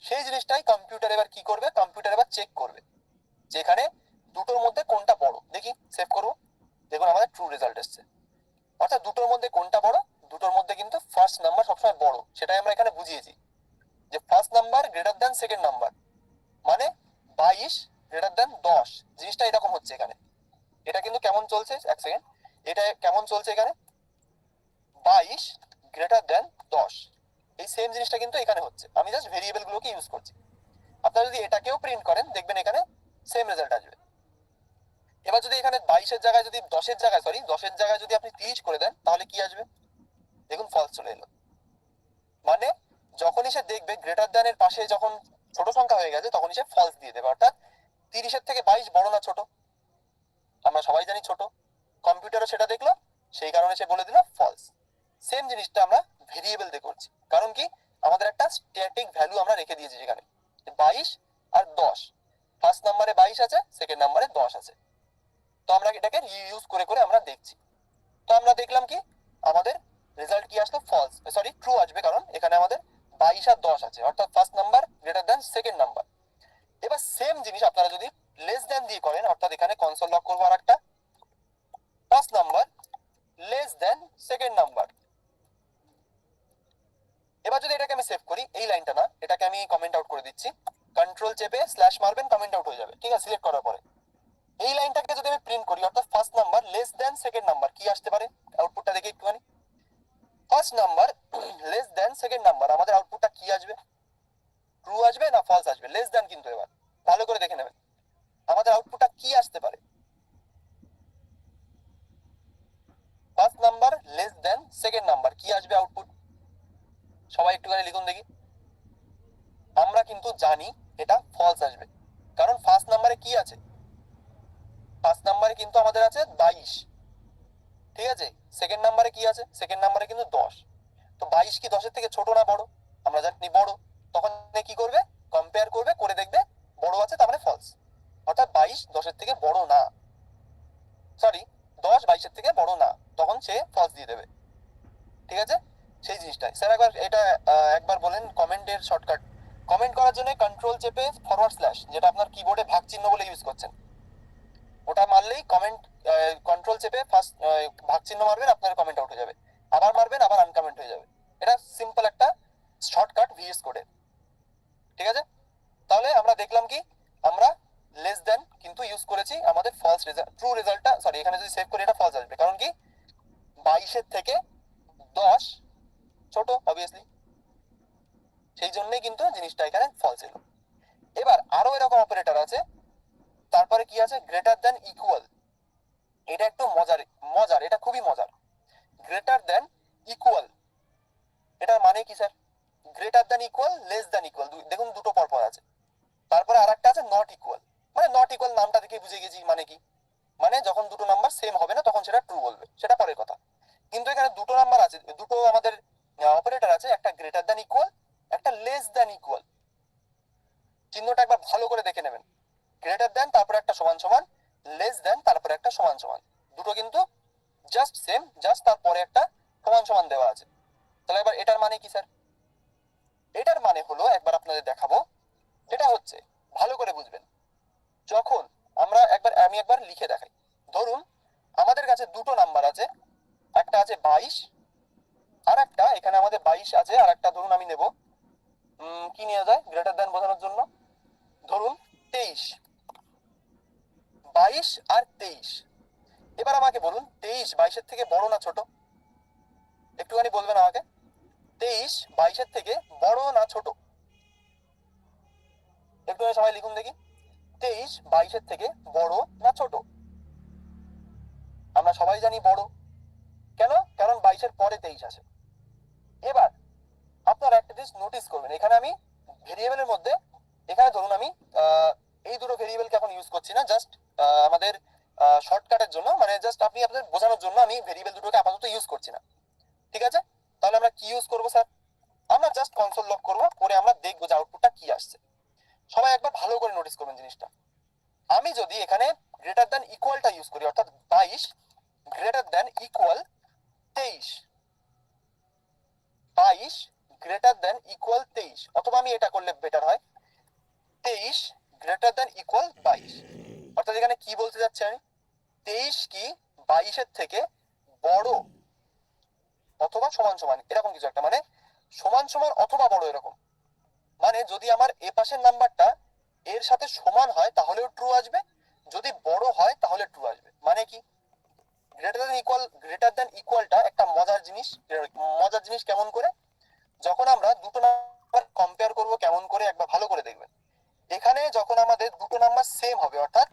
সেই জিনিসটাই কম্পিউটার এবার কি করবে, কম্পিউটার এবার চেক করবে যেখানে দুটোর মধ্যে কোনটা বড়। দেখি সেভ করবো, দেখুন আমাদের ট্রু রেজাল্ট এসছে। অর্থাৎ দুটোর মধ্যে কোনটা বড়, দুটোর মধ্যে কিন্তু ফার্স্ট নাম্বার সবসময় বড়, সেটাই আমরা এখানে বুঝিয়েছি যে first number greater than second number, মানে 22 গ্রেটার দেন 10, জিনিসটা এরকম হচ্ছে এখানে। এটা কিন্তু কেমন চলছে, এক সেকেন্ড, এটা কেমন চলছে এখানে, 22 গ্রেটার দেন 10, এই সেম জিনিসটা কিন্তু এখানে হচ্ছে, আমি জাস্ট ভেরিয়েবল গুলোকে ইউজ করছি। আপনারা যদি এটাকেও প্রিন্ট করেন দেখবেন এখানে সেম রেজাল্ট আসবে। এবার যদি এখানে 22-এর জায়গায় যদি 10-এর জায়গায় সরি 10-এর জায়গায় যদি আপনি 30 করে দেন তাহলে কি আসবে, দেখুন ফলস চলে এলো। মানে যখনই সে দেখবে গ্রেটার দেন এর পাশে যখন ছোট সংখ্যা হয়ে গেছে তখনই সে ফলস দিয়ে দেবে, অর্থাৎ 30-এর থেকে 22 বড় না ছোট, আমরা সবাই জানি ছোট, কম্পিউটারও সেটা দেখলো, সেই কারণে সে বলে দিল ফলস। সেম জিনিসটা আমরা ভেরিয়েবল দিয়ে করছি, কারণ কি আমাদের একটা স্ট্যাটিক ভ্যালু আমরা রেখে দিয়েছি যেখানে 22 আর 10, ফার্স্ট নাম্বারে 22 আছে সেকেন্ড নাম্বারে 10 আছে, তো আমরা এটাকে রিইউজ করে করে আমরা দেখছি। তো আমরা দেখলাম কি আমাদের রেজাল্ট কি আসলো, ফলস, সরি ট্রু আসবে, কারণ এখানে আমাদের 22 আর 10 আছে, অর্থাৎ first number greater than second number. এবার সেম জিনিস আপনারা যদি লেস দ্যান দিয়ে করেন, অর্থাৎ এখানে কনসোল লক করবো আর একটা, first number less than second number. এবার যদি এটাকে আমি সেভ করি, এই লাইনটা না, এটাকে আমি কমেন্ট আউট করে দিচ্ছি, কন্ট্রোল চেপে স্ল্যাশ মারবেন, কমেন্ট আউট হয়ে যাবে, ঠিক আছে, সিলেক্ট করার পরে এই লাইনটাকে যদি আমি প্রিন্ট করি, অর্থাৎ first number less than second number, কি আসতে পারে আউটপুটটা দেখি একটুখানি। First number less than second number, আমাদের আউটপুটটা কি আসবে, ট্রু আসবে না ফলস আসবে? লেস দ্যান, কিন্তু এবার ভালো করে দেখে নেবেন আমাদের আউটপুটটা কি আসতে পারে। First number less than second number, কি আসবে আউটপুট? সবাই একটুখানি লিখুন দেখি। আমরা কিন্তু জানি এটা ফলস আসবে, কারণ ফার্স্ট নাম্বারে কি আছে, ফার্স্ট নাম্বারে কিন্তু আমাদের আছে 22, ঠিক আছে। সেকেন্ড নাম্বারে কি আছে, সেকেন্ড নাম্বারে কিন্তু 10। তো 22 কি 10-এর থেকে ছোট না বড়? আমরা জানি বড়। তখন কি করবে, কম্পেয়ার করবে, করে দেখবে বড় আছে, তার মানে ফলস, অর্থাৎ 22 10-এর থেকে বড় না, সরি 10 22-এর থেকে বড় না, তখন সে ফলস দিয়ে দেবে, ঠিক আছে। সেই জিনিসটাই স্যার একবার এটা একবার বলেন কমেন্টের শর্টকাট। কমেন্ট করার জন্য কন্ট্রোল চেপে ফরওয়ার্ড স্ল্যাশ, যেটা আপনার কিবোর্ডে ভাগ চিহ্ন বলে ইউজ করছেন, ওটা মারলেই কমেন্ট, কন্ট্রোল চেপে ফার্স্ট ভাগ চিহ্ন মারবেন, আপনার কমেন্ট আউট হয়ে যাবে, আবার মারবেন আবার আনকমেন্ট হয়ে যাবে। এটা সিম্পল একটা শর্টকাট ভিএস কোডে, ঠিক আছে। তাহলে আমরা দেখলাম কি, আমরা লেস দ্যান কিন্তু ইউজ করেছি, আমাদের ফলস রেজাল্ট, ট্রু রেজাল্টটা, সরি এখানে যদি সেভ করি এটা ফলস আসবে, কারণ কি 22-এর থেকে 10 ছোট অবভিয়াসলি, সেই জন্যই কিন্তু জিনিসটা এখানে ফলস এলো। এবার আরো এরকম অপারেটর আছে, তারপরে কি আছে, গ্রেটার দ্যান ইকুয়াল। এটা একটু মজার মজার, এটা খুবই মজার। গ্রেটার দ্যান ইকুয়াল, এটার মানে কি sir? Greater than equal, less than equal, দেখুন দুটো পরপর আছে। তারপরে আরেকটা আছে নট ইকুয়াল, মানে নট ইকুয়াল নামটা দেখে বুঝে গেছি মানে কি, মানে যখন দুটো নাম্বার সেম হবে না তখন সেটা ট্রু বলবে, সেটা পরের কথা। কিন্তু এখানে দুটো নাম্বার আছে, দুটো আমাদের অপারেটর আছে, একটা গ্রেটার দ্যান ইকুয়াল, একটা লেস দ্যান ইকুয়াল। চিহ্নটা একবার ভালো করে দেখে নেবেন, গ্রেটার দ্যান তারপরে একটা সমান সমান, লেস দ্যান তারপরে একটা সমান সমান, দুটো কিন্তু জাস্ট সেম, জাস্ট তারপরে একটা সমান সমান দেওয়া আছে। তাহলে এবার এটার মানে কি স্যার? এটার মানে হলো, একবার আপনাদের দেখাবো, এটা হচ্ছে ভালো করে বুঝবেন, যখন আমি একবার লিখে দেখাই, ধরুন আমাদের কাছে দুটো নাম্বার আছে, একটা আছে 22, আর একটা এখানে আমাদের 22 আছে, আর একটা ধরুন আমি নেব, কি নেওয়া যায় গ্রেটার দ্যান বোঝানোর জন্য, ধরুন 23, 22 আর 23। এবার আমাকে বলুন 23 22-এর থেকে বড় না ছোট? একটুখানি বলবেন আমাকে, 23 22-এর থেকে বড় না ছোট? একটুখানি সবাই লিখুন দেখি, 23 22-এর থেকে বড় না ছোট? আমরা সবাই জানি বড়, কেন? কারণ 22-এর পরে 23 আছে। এবার আপনারা একটা জিনিস নোটিস করবেন, এখানে আমি ভেরিয়েবলের মধ্যে, এখানে ধরুন আমি এই দুটো ভেরিয়েবলকে এখন ইউজ করছি না, জাস্ট আমাদের শর্টকাটের জন্য, মানে জাস্ট আপনি আপনাদের বোঝানোর জন্য আমি ভেরিয়েবল দুটোকে আপাতত ইউজ করছি না, ঠিক আছে। তাহলে আমরা কি ইউজ করবো স্যার? আমরা জাস্ট কনসোল লক করবো, করে আমরা দেখবো যে আউটপুটটা কি আসছে। সবাই একবার ভালো করে নোটিস করবেন জিনিসটা। আমি যদি এখানে গ্রেটার দ্যান ইকুয়ালটা ইউজ করি, অর্থাৎ 22 greater than equal 23, 22 greater than equal 23, অথবা আমি এটা করলে বেটার হয়, 23 গ্রেটার দ্যান ইকুয়াল 22। অর্থাৎ এখানে কি বলতে যাচ্ছে আমি, 23 কি 22-এর থেকে বড় অথবা সমান সমান, এরকম কিছু একটা, মানে সমান সমান অথবা বড় এরকম। মানে যদি আমার এ পাশের নাম্বারটা এর সাথে সমান হয় তাহলেও ট্রু আসবে, যদি বড় হয় তাহলে ট্রু আসবে। মানে কি, গ্রেটার দ্যান ইকুয়ালটা একটা মজার জিনিস। মজার জিনিস কেমন করে, যখন আমরা দুটো নাম্বার কম্পেয়ার করব কেমন করে, একবার ভালো করে দেখবেন। এখানে যখন আমাদের দুটো নাম্বার সেম হবে, অর্থাৎ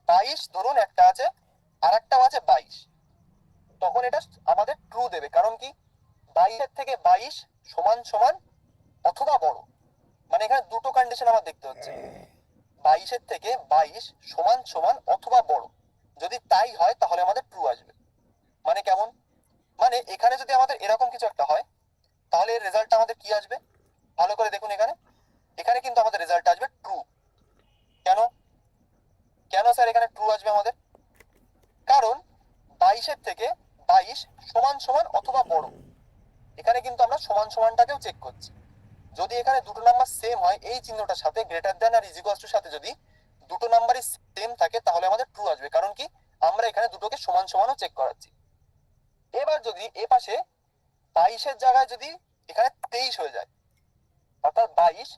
22 ধরুন একটা আছে আর একটাও আছে 22, তখন এটা আমাদের ট্রু দেবে, কারণ কি 22-এর থেকে 22 সমান সমান অথবা বড়। মানে এখানে দুটো কন্ডিশন আমার দেখতে হচ্ছে, 22-এর থেকে 22 সমান সমান অথবা বড়, যদি তাই হয় তাহলে আমাদের ট্রু আসবে। মানে কেমন, মানে এখানে যদি আমাদের এরকম কিছু একটা হয়, তাহলে এর রেজাল্টটা আমাদের কি আসবে, ভালো করে দেখুন এখানে, এখানে কিন্তু আমাদের রেজাল্ট আসবে ট্রু। কেন, কেন স্যার এখানে ট্রু আসবে আমাদের? 22-এর থেকে 22 সমান সমান অথবা বড়, এখানে কিন্তু আমরা সমান সমানটাকেও চেক করছি। যদি এখানে দুটো নাম্বার সেম হয়, এই চিহ্নটার সাথে গ্রেটার দেন আর ইজ ইকুয়ালস টু সাথে যদি দুটো নাম্বারই সেম থাকে তাহলে আমাদের ট্রু আসবে, কারণ কি আমরা এখানে দুটোকে সমান সমানও চেক করাচ্ছি। এবার যদি এ পাশে 22-এর জায়গায় যদি এখানে 23 হয়ে যায়, অর্থাৎ 22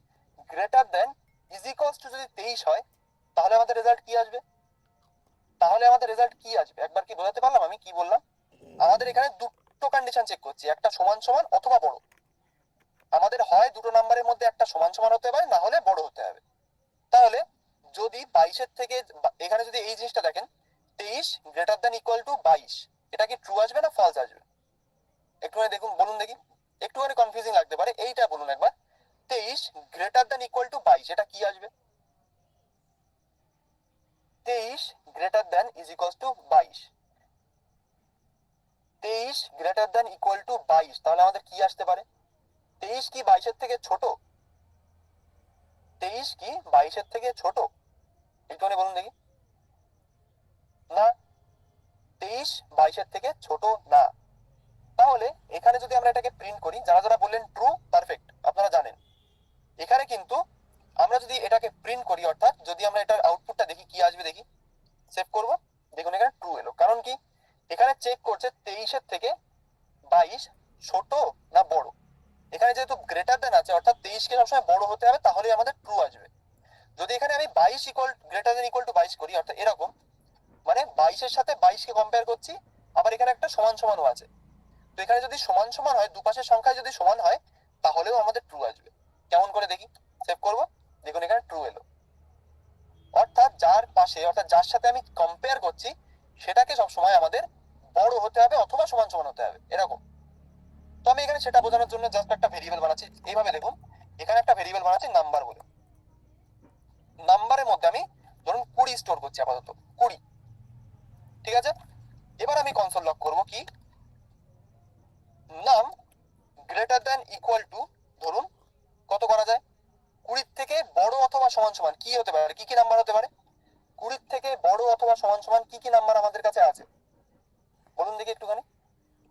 greater than is equals two যদি 23 হয়, তাহলে আমাদের রেজাল্ট কি আসবে? একবার কি বোঝাতে পারলাম আমি কি বললাম? আমাদের এখানে দুটো কন্ডিশন চেক করছি, একটা সমান সমান অথবা বড়। আমাদের হয় দুটো নাম্বারের মধ্যে একটা সমান সমান হতে পারে, না হলে বড় হতে হবে। তাহলে যদি 22-এর থেকে এখানে যদি এই জিনিসটা দেখেন 23 গ্রেটার দেন ইকুয়াল টু 22, এটা কি ট্রু আসবে না ফলস আসবে? একটুখানি দেখুন, বলুন দেখি, একটুখানি কনফিউজিং লাগতে পারে, এইটা বলুন একবার। 23 গ্রেটার দেন ইকুয়াল টু 22, এটা কি আসবে? 23 greater than is equal to 22, 23 greater than equal to 22, তাহলে আমাদের কি আসতে পারে? 23 কি 22-এর থেকে ছোট? 23 কি 22-এর থেকে ছোট? একটুখানি বলুন দেখি। না, 23 22-এর থেকে ছোট না। তাহলে এখানে যদি আমরা এটাকে প্রিন্ট করি, যারা যারা বললেন ট্রু পারফেক্ট, আপনারা জানেন এখানে কিন্তু আমরা যদি এটাকে প্রিন্ট করি, অর্থাৎ যদি আমরা এটার আউটপুটটা দেখি কি আসবে, দেখি সেভ করব, দেখুন এখানে ট্রু এলো। কারণ কি এখানে চেক করছে 23-এর থেকে 22 ছোট না বড়। এখানে যেহেতু গ্রেটার দেন আছে, অর্থাৎ 23 কে সবসময় বড় হতে হবে, তাহলেই আমাদের ট্রু আসবে। যদি এখানে আমি 22 equal greater than equal to 22 করি, অর্থাৎ এরকম, মানে 22-এর সাথে 22 কে কম্পেয়ার করছি, আবার এখানে একটা সমান সমানও আছে, তো এখানে যদি সমান সমান হয়, দুপাশের সংখ্যা যদি সমান হয়, তাহলেও আমাদের ট্রু আসবে। কেমন করে দেখি, সেভ করব, দেখুন এখানে ট্রু এলো। অর্থাৎ যার পাশে, অর্থাৎ যার সাথে আমি কম্পেয়ার করছি, সেটাকে সবসময় আমাদের বড় হতে হবে অথবা সমান সমান হতে হবে, এরকম। তো আমি এখানে সেটা বোঝানোর জন্য জাস্ট একটা ভেরিয়েবল বানাচ্ছি। এইভাবে দেখুন, এখানে একটা ভেরিয়েবল বানাচ্ছি নাম্বার বলে। নাম্বারের মধ্যে আমি ধরুন 20 স্টোর করছি, আপাতত 20, ঠিক আছে। এবার আমি কনসোল লক করব, কি নাম গ্রেটার দেন ইকুয়াল টু, ধরুন কত করা যায়, 20 থেকে বড় অথবা সমান সমান কি হতে পারে, কি কি নাম্বার হতে পারে? 20 থেকে বড় অথবা সমান সমান কি কি নাম্বার আমাদের কাছে আছে, বলুন দেখি একটুখানি।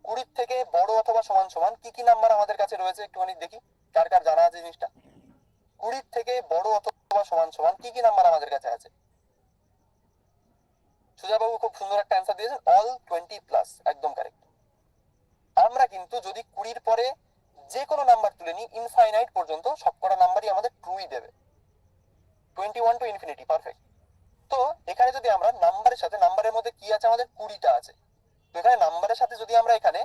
20 থেকে বড় অথবা সমান সমান কি কি নাম্বার আমাদের কাছে রয়েছে, একটুখানি দেখি কার কার জানা আছে জিনিসটা। 20 থেকে বড় অথবা সমান সমান কি কি নাম্বার আমাদের কাছে আছে? সুজা বাবু খুব সুন্দর একটা অ্যান্সার দিয়েছেন, অল 20 প্লাস, একদম কারেক্ট। আমরা কিন্তু যদি 20-র পরে যে কোনো নাম্বার তুলে নিই, ইনফাইনাইট পর্যন্ত সবকটা নাম্বারই আমাদের ট্রুই দেবে, 21 টু ইনফিনিটি, পারফেক্ট। তো এখানে যদি আমরা নাম্বারের সাথে, নাম্বারের মধ্যে কি আছে আমাদের 20টা আছে, তো এখানে নাম্বারের সাথে যদি আমরা এখানে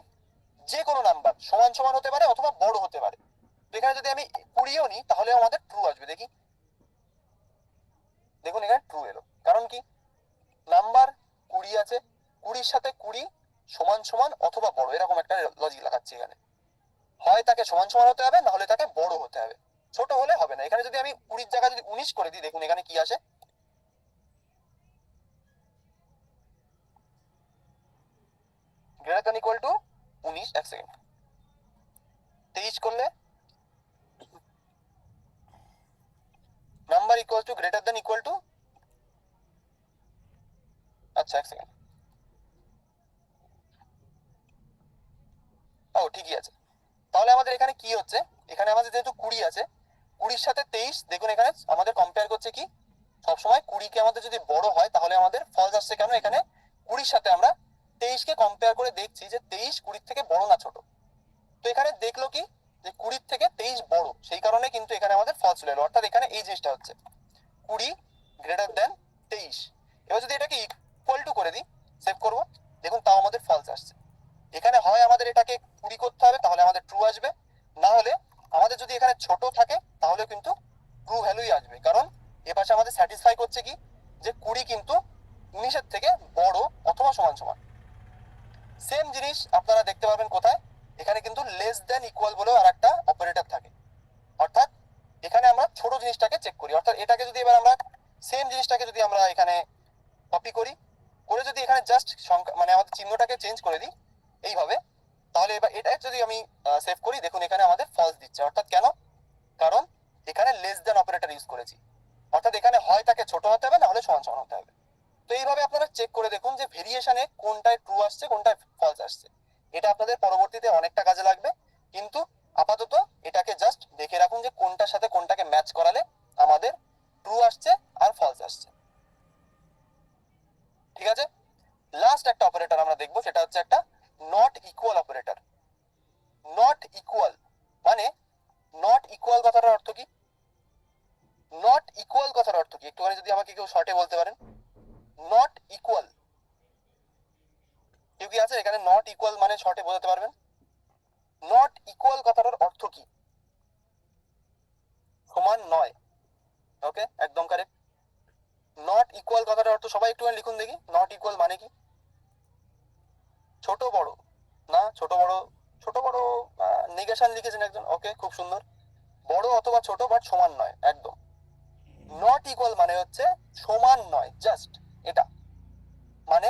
যে কোনো নাম্বার সমান সমান হতে পারে অথবা বড় হতে পারে, তো এখানে যদি আমি 20ও নিই, তাহলে আমাদের ট্রু আসবে, দেখি, দেখুন এখানে ট্রু এলো। কারণ কি নাম্বার 20 আছে, 20-র সাথে 20 সমান সমান অথবা বড়, এরকম একটা লজিক লাগাচ্ছি এখানে। হয় তাকে সমান সমান হতে হবে, না হলে তাকে বড় হতে হবে, ছোট হলে হবে না। এখানে যদি আমি 20-র জায়গায় যদি 19 করে দিই, দেখুন এখানে কি আসে, গ্রেটার দ্যান ইকুয়াল টু 19, এক সেকেন্ড, 23 করলে number equal to greater than equal to, আচ্ছা এক সেকেন্ড, ও ঠিকই আছে। তাহলে আমাদের এখানে কি হচ্ছে, এখানে আমাদের যেহেতু 20 আছে, 20-র সাথে 23, দেখুন এখানে আমাদের কম্পেয়ার করছে কি, সবসময় 20-কে আমাদের যদি বড় হয় তাহলে আমাদের ফলস আসছে। কেন, এখানে 20-র সাথে আমরা 23-কে কম্পেয়ার করে দেখছি যে 23 20-র থেকে বড় না ছোট, তো এখানে দেখলো কি যে 20-র থেকে 23 বড়, সেই কারণে কিন্তু এখানে আমাদের ফলস চলে এলো। অর্থাৎ এখানে এই জিনিসটা হচ্ছে 20 গ্রেটার দেন 23। এবার যদি এটাকে ইকুয়াল টু করে দিই, সেভ করব, দেখুন তাও আমাদের ফলস আসছে। এখানে হয় আমাদের এটাকে 20 করতে হবে, তাহলে আমাদের ট্রু আসবে, না হলে আমাদের যদি এখানে ছোট থাকে তাহলে কিন্তু ট্রু ভ্যালুই আসবে। কারণ এপাশে আমাদের স্যাটিসফাই করছে কি যে 20 কিন্তু 19-এর থেকে বড় অথবা সমান সমান। সেম জিনিস আপনারা দেখতে পাবেন কোথায়, এখানে কিন্তু লেস দেন ইকুয়াল বলেও আর একটা অপারেটর থাকে। অর্থাৎ এখানে আমরা ছোট জিনিসটাকে চেক করি, অর্থাৎ এটাকে যদি এবার আমরা সেম জিনিসটাকে যদি আমরা এখানে কপি করি, করে যদি এখানে জাস্ট সংখ্যা মানে আমাদের চিহ্নটাকে চেঞ্জ করে দিই এইভাবে, তাহলে এবার এটা যদি আমি সেভ করি, দেখুন এখানে আমাদের ফলস দিচ্ছে। অর্থাৎ কেন, কারণ এখানে লেস দেন অপারেটর ইউজ করেছি, অর্থাৎ এখানে হয় তাকে ছোট হতে হবে, না হলে সমান সমান হতে হবে। তো এইভাবে আপনারা চেক করে দেখুন যে ভেরিয়েশনে কোনটায় ট্রু আসছে কোনটায় ফলস আসছে। এটা আপনাদের পরবর্তীতে অনেকটা কাজে লাগবে, কিন্তু আপাতত এটাকে জাস্ট দেখে রাখুন যে কোনটার সাথে কোনটাকে ম্যাচ করালে আমাদের ট্রু আসছে আর ফলস আসছে। ঠিক আছে, লাস্ট একটা অপারেটর আমরা দেখবো, সেটা হচ্ছে একটা not equal operator. Not equal মানে, নট ইকুয়াল কথাটার অর্থ কি? নট ইকুয়াল কথার অর্থ কি একটুখানি যদি আমাকে কেউ শর্টে বলতে পারেন? নট ইকুয়াল, কেউ কি আছে এখানে নট ইকুয়াল মানে শর্টে বোঝাতে পারবেন? নট ইকুয়াল কথাটার অর্থ কি? সমান নয়। ওকে, একদম কারেক্ট। নট ইকুয়াল কথাটার অর্থ সবাই একটু লিখুন দেখি, নট ইকুয়াল মানে কি? ছোট বড় না, ছোট বড়, ছোট বড় নেগেশন লিখেছেন একজন, ওকে খুব সুন্দর। বড় অথবা ছোট বাট সমান নয়, একদম। নট ইকুয়াল মানে হচ্ছে সমান নয়, জাস্ট এটা মানে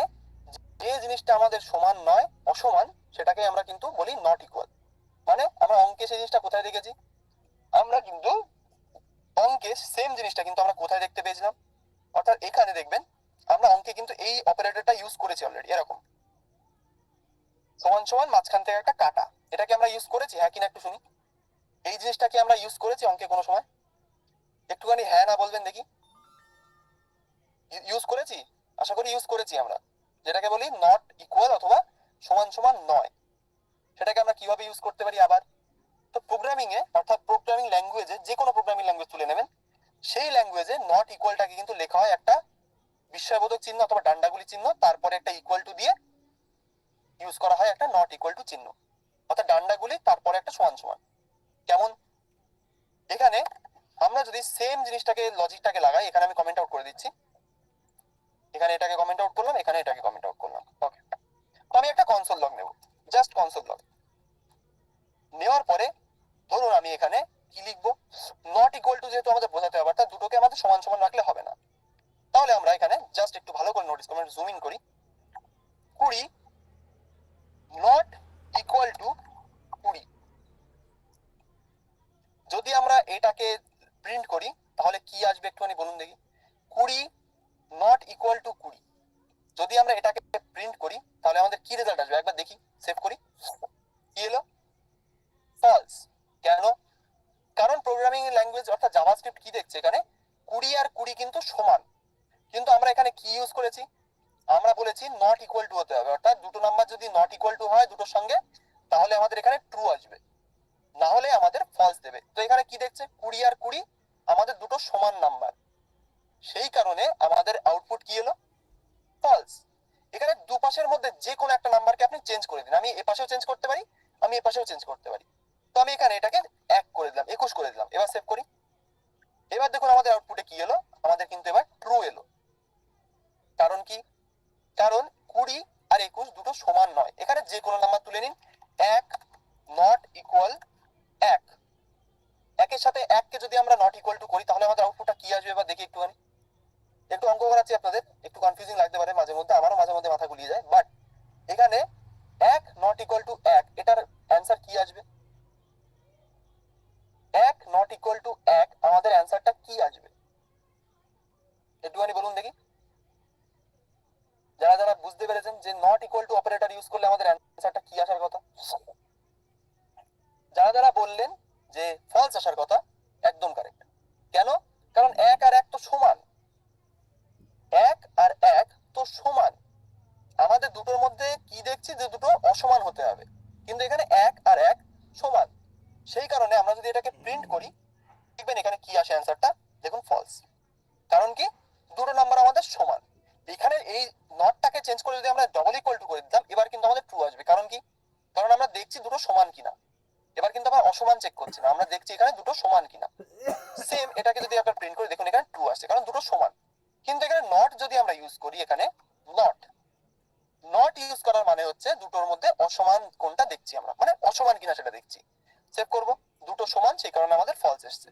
যে জিনিসটা আমাদের সমান নয়, অসমান, সেটাকে আমরা কিন্তু বলি নট ইকুয়াল। মানে আমরা অঙ্কে সেই জিনিসটা কোথায় দেখেছি? আমরা কিন্তু অঙ্কে সেম জিনিসটা কিন্তু আমরা কোথায় দেখতে পেয়েছিলাম? অর্থাৎ এখানে দেখবেন আমরা অঙ্কে কিন্তু এই অপারেটরটা ইউজ করেছি অলরেডি, এরকম সমান সমান মাঝখান থেকে একটা কাটা, এটাকে আমরা ইউজ করেছি, হ্যাঁ কিনা একটু শুনি। এই জিনিসটাকে আমরা ইউজ করেছি অঙ্কে কোনো সময়? একটুখানি হ্যাঁ না বলবেন দেখি। ইউজ করেছি, আশা করি ইউজ করেছি আমরা, যেটাকে বলি নট ইকুয়াল অথবা সমান সমান নয়। সেটাকে আমরা কিভাবে ইউজ করতে পারি আবার? তো প্রোগ্রামিং এ, অর্থাৎ প্রোগ্রামিং ল্যাঙ্গুয়েজে, যে কোনো প্রোগ্রামিং ল্যাঙ্গুয়েজ তুলে নেবেন, সেই ল্যাঙ্গুয়েজে নট ইকুয়ালটাকে কিন্তু লেখা হয় একটা বিস্ময়বোধক চিহ্ন অথবা ডান্ডাগুলি চিহ্ন, তারপরে একটা ইকুয়াল টু দিয়ে ইউজ করা হয় একটা নট ইকুয়াল টু চিহ্ন, অর্থাৎ ডান্ডাগুলি তারপরে একটা সমান সমান। কেমন? এখানে আমরা যদি সেম জিনিসটাকে, লজিকটাকে লাগাই, এখানে আমি কমেন্ট আউট করে দিচ্ছি, এখানে এটাকে কমেন্ট আউট করলাম, এখানে এটাকে কমেন্ট আউট করলাম। ওকে, তো আমি একটা কনসোল লগ নেব, জাস্ট কনসোল লগ নেওয়ার পরে ধরুন আমি এখানে কি লিখবো? নট ইকুয়াল টু যেহেতু আমাদের বোঝাতে হবে, অর্থাৎ দুটোকে আমাদের সমান সমান রাখলে হবে না। তাহলে আমরা এখানে জাস্ট একটু ভালো করে নোটিস করবেন, জুম ইন করি, 20 নট ইকুয়াল টু 20। যদি আমরা এটাকে প্রিন্ট করি তাহলে কি আসবে একটুখানি বলুন দেখি? 20 নট ইকুয়াল টু 20। যদি আমরা এটাকে প্রিন্ট করি তাহলে আমাদের কি রেজাল্ট আসবে একবার দেখি, সেভ করি। কি এলো? ফলস। কেন? কারণ প্রোগ্রামিং ল্যাঙ্গুয়েজ অর্থাৎ জাভাস্ক্রিপ্ট কি দেখছে এখানে? 20 আর 20 কিন্তু সমান, কিন্তু আমরা এখানে কি ইউজ করেছি? আমরা বলেছি নট ইকুয়াল টু হতে হবে, অর্থাৎ দুটো নাম্বার যদি নট ইকুয়াল টু হয় দুটোর সঙ্গে, তাহলে আমাদের এখানে ট্রু আসবে, না হলে আমাদের ফলস দেবে। তো এখানে কি দেখছে? 20 আর 20 আমাদের দুটো সমান নাম্বার, সেই কারণে আমাদের আউটপুট কি এলো? ফলস। এখানে দুপাশের মধ্যে যে কোনো একটা নাম্বারকে আপনি চেঞ্জ করে দিন, আমি এ পাশেও চেঞ্জ করতে পারি, আমি এ পাশেও চেঞ্জ করতে পারি। তো আমি এখানে এটাকে 1 করে দিলাম, 21 করে দিলাম, এবার সেভ করি। এবার দেখুন আমাদের আউটপুটে কি এলো? আমাদের কিন্তু এবার ট্রু এলো। কারণ কি? কারণ 20 আর 21 দুটো সমান নয়। এখানে যে কোনো নাম্বার তুলে নিন, 1 নট ইকুয়াল 1, একের সাথে 1 কে যদি আমরা নট ইকুয়াল টু করি তাহলে আমাদের আউটপুটটা কি আসবে এবার দেখি একটুখানি। একটু অঙ্ক করাচ্ছি আপনাদের, একটু কনফিউজিং লাগতে পারে মাঝে মধ্যে, আমারও মাঝে মধ্যে মাথা গুলিয়ে যায়, বাট এখানে 1 নট ইকুয়াল টু 1, এটার অ্যান্সার কি আসবে? 1 নট ইকুয়াল টু 1, আমাদের অ্যান্সারটা কি আসবে একটুখানি বলুন দেখি। যারা যারা বুঝতে পেরেছেন যে not equal to operator use করলে আমাদের অ্যান্সারটা কি আসার কথা, যারা যারা বললেন যে ফলস আসার কথা, একদম কারেক্ট। কেন? কারণ 1 আর 1 তো সমান, 1 আর 1 তো সমান। আমাদের দুটোর মধ্যে কি দেখছি যে দুটো অসমান হতে হবে, কিন্তু এখানে 1 আর 1 সমান। সেই কারণে আমরা যদি এটাকে প্রিন্ট করি, দেখবেন এখানে কি আসে অ্যান্সারটা, দেখুন ফলস। কারণ কি? দুটো নাম্বার আমাদের সমান। এখানে এই নটটাকে চেঞ্জ করে যদি আমরা ডবল ইকুয়াল টু করে দিতাম, এবার কিন্তু আমাদের ট্রু আসবে। কারণ কি? কারণ আমরা দেখছি দুটো সমান কিনা, এবার কিন্তু আমরা অসমান চেক করছি না, আমরা দেখছি এখানে দুটো সমান কিনা। সেম এটাকে যদি আমরা প্রিন্ট করি, দেখুন এখানে ট্রু আসছে, কারণ দুটো সমান। কিন্তু এখানে নট যদি আমরা ইউজ করি, এখানে নট, নট ইউজ করার মানে হচ্ছে দুটোর মধ্যে অসমান কোনটা দেখছি আমরা, মানে অসমান কিনা সেটা দেখছি। সেভ করব, দুটো সমান, সেই কারণে আমাদের ফলস এসছে।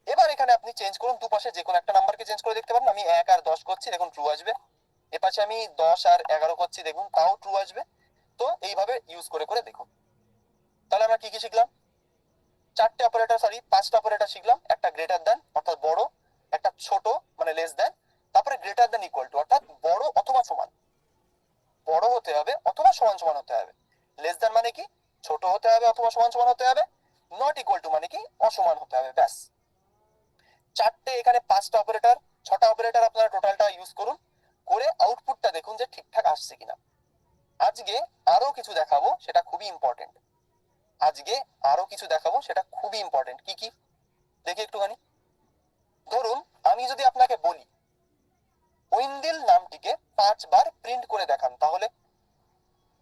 এবার এখানে আপনি চেঞ্জ করুন, দুপাশে যে কোনো একটা নাম্বারকে চেঞ্জ করে দেখতে পারেন। আমি 1 আর 10 করছি, দেখুন ট্রু আসবে। এপাশে আমি 10 আর 11 করছি, দেখুন তাও ট্রু আসবে। তো এইভাবে ইউজ করে করে দেখুন। তাহলে আমরা কি কি শিখলাম? 4টে অপারেটর, সরি 5টা অপারেটর শিখলাম। একটা গ্রেটার দ্যান অর্থাৎ বড়, একটা ছোট মানে লেস দ্যান, তারপরে গ্রেটার দেন ইকুয়াল টু, অর্থাৎ বড় অথবা সমান, বড় হতে হবে অথবা সমান সমান হতে হবে। লেস দেন মানে কি ছোট হতে হবে অথবা সমান সমান হতে হবে। নট ইকুয়াল টু মানে কি অসমান হতে হবে, ব্যাস। চারটে এখানে পাঁচটা অপারেটর, ছটা অপারেটর আপনারা টোটালটা ইউজ করুন, করে আউটপুটটা দেখুন যে ঠিকঠাক আসছে কিনা। আজকে আরো কিছু দেখাবো, সেটা খুবই ইম্পর্টেন্ট। আজকে আরো কিছু দেখাবো, সেটা খুবই ইম্পর্টেন্ট। কি কি দেখি একটুখানি। ধরুন আমি যদি আপনাকে বলি ঐন্দিল নামটিকে 5 বার প্রিন্ট করে দেখান, তাহলে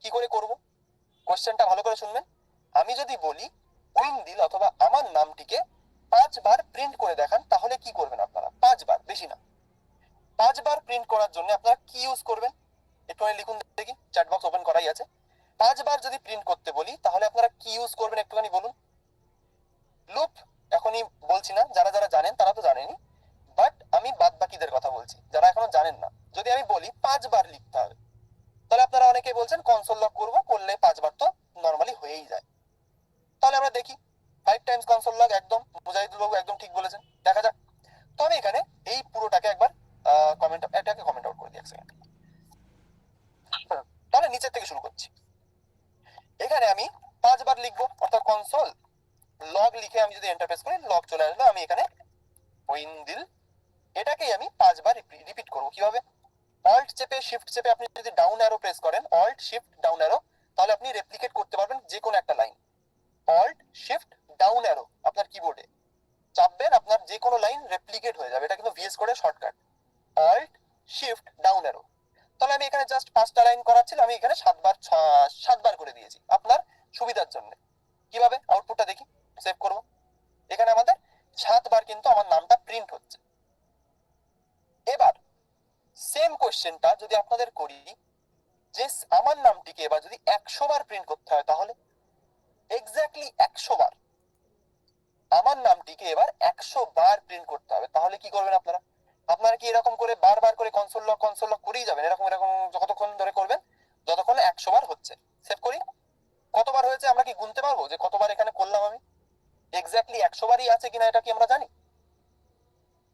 কি করে করব? কোশ্চেনটা ভালো করে শুনবেন। আমি যদি বলি ঐন্দিল অথবা আমার নামটিকে 5 বার প্রিন্ট করে দেখান, তাহলে কি করবেন আপনারা? 5 বার, বেশি না। 5 বার প্রিন্ট করার জন্য আপনারা কি ইউজ করবেন একটু লিখুন দেখি, চ্যাট বক্স ওপেন করাই আছে। 5 বার যদি প্রিন্ট করতে বলি তাহলে আপনারা কি ইউজ করবেন একটুখানি বলুন। লুপ এখনই বলছি না, যারা যারা জানেন তারা তো জানেনই, বাট আমি বাদ বাকিদের কথা বলছি যারা এখনো জানেন না। যদি আমি বলি 5 বার লিখতে হবে, তাহলে আপনারা অনেকে বলছেন কনসোল লক করবো, করলে 5 বার তো নর্মালি হয়েই যায়। তাহলে আমরা দেখি 5 টাইমস কনসোল লক, একদম মুজাহিদুল বাবু একদম ঠিক বলেছেন, দেখা যাক। তো আমি এখানে এই পুরোটাকে একবার এটাকে কমেন্ট আউট করে দিই এক সেকেন্ড। তাহলে নিচের থেকে শুরু করছি। এখানে আমি 5 বার লিখবো, অর্থাৎ কনসোল লগ লিখে আমি যদি এন্টার প্রেস করি লগ চলে আসলো। আমি এখানে ঐন্দিল এটাকেই আমি 5 বার রিপিট করবো। কিভাবে? অল্ট চেপে শিফট চেপে আপনি যদি ডাউন অ্যারো প্রেস করেন, অল্ট শিফট ডাউন অ্যারো, তাহলে আপনি রেপ্লিকেট করতে পারবেন যে কোনো একটা line. Alt shift down arrow আপনার কিবোর্ডে চাপবেন, আপনার যে কোনো লাইন রেপ্লিকেট হয়ে যাবে। এটা কিন্তু ভিএস কোডের shortcut, alt shift down arrow. তাহলে আমি এখানে জাস্ট 5টা লাইন করাচ্ছিলাম, আমি এখানে 7বার করে দিয়েছি আপনার সুবিধার জন্য। কিভাবে আউটপুটটা দেখি, সেভ করব। এখানে আমাদের 7 বার কিন্তু আমার নামটা প্রিন্ট হচ্ছে। এবার সেম কোশ্চেনটা যদি আপনাদের করি যে আমার নামটিকে এবার যদি 100 বার প্রিন্ট করতে হয়, তাহলে এক্স্যাক্টলি 100 বার আমার নামটিকে এবার 100 বার প্রিন্ট করতে হবে, তাহলে কি করবেন আপনারা? আপনারা কি এরকম করে বারবার করে কনসোল লক করেই যাবেন? এরকম এরকম যতক্ষণ ধরে করবেন, যতক্ষণ 100 বার হচ্ছে। সেভ করি। কতবার হয়েছে আমরা কি গুনতে পারবো যে কতবার এখানে করলাম আমি? এক্স্যাক্টলি 100 বারই আছে কিনা এটা কি আমরা জানি?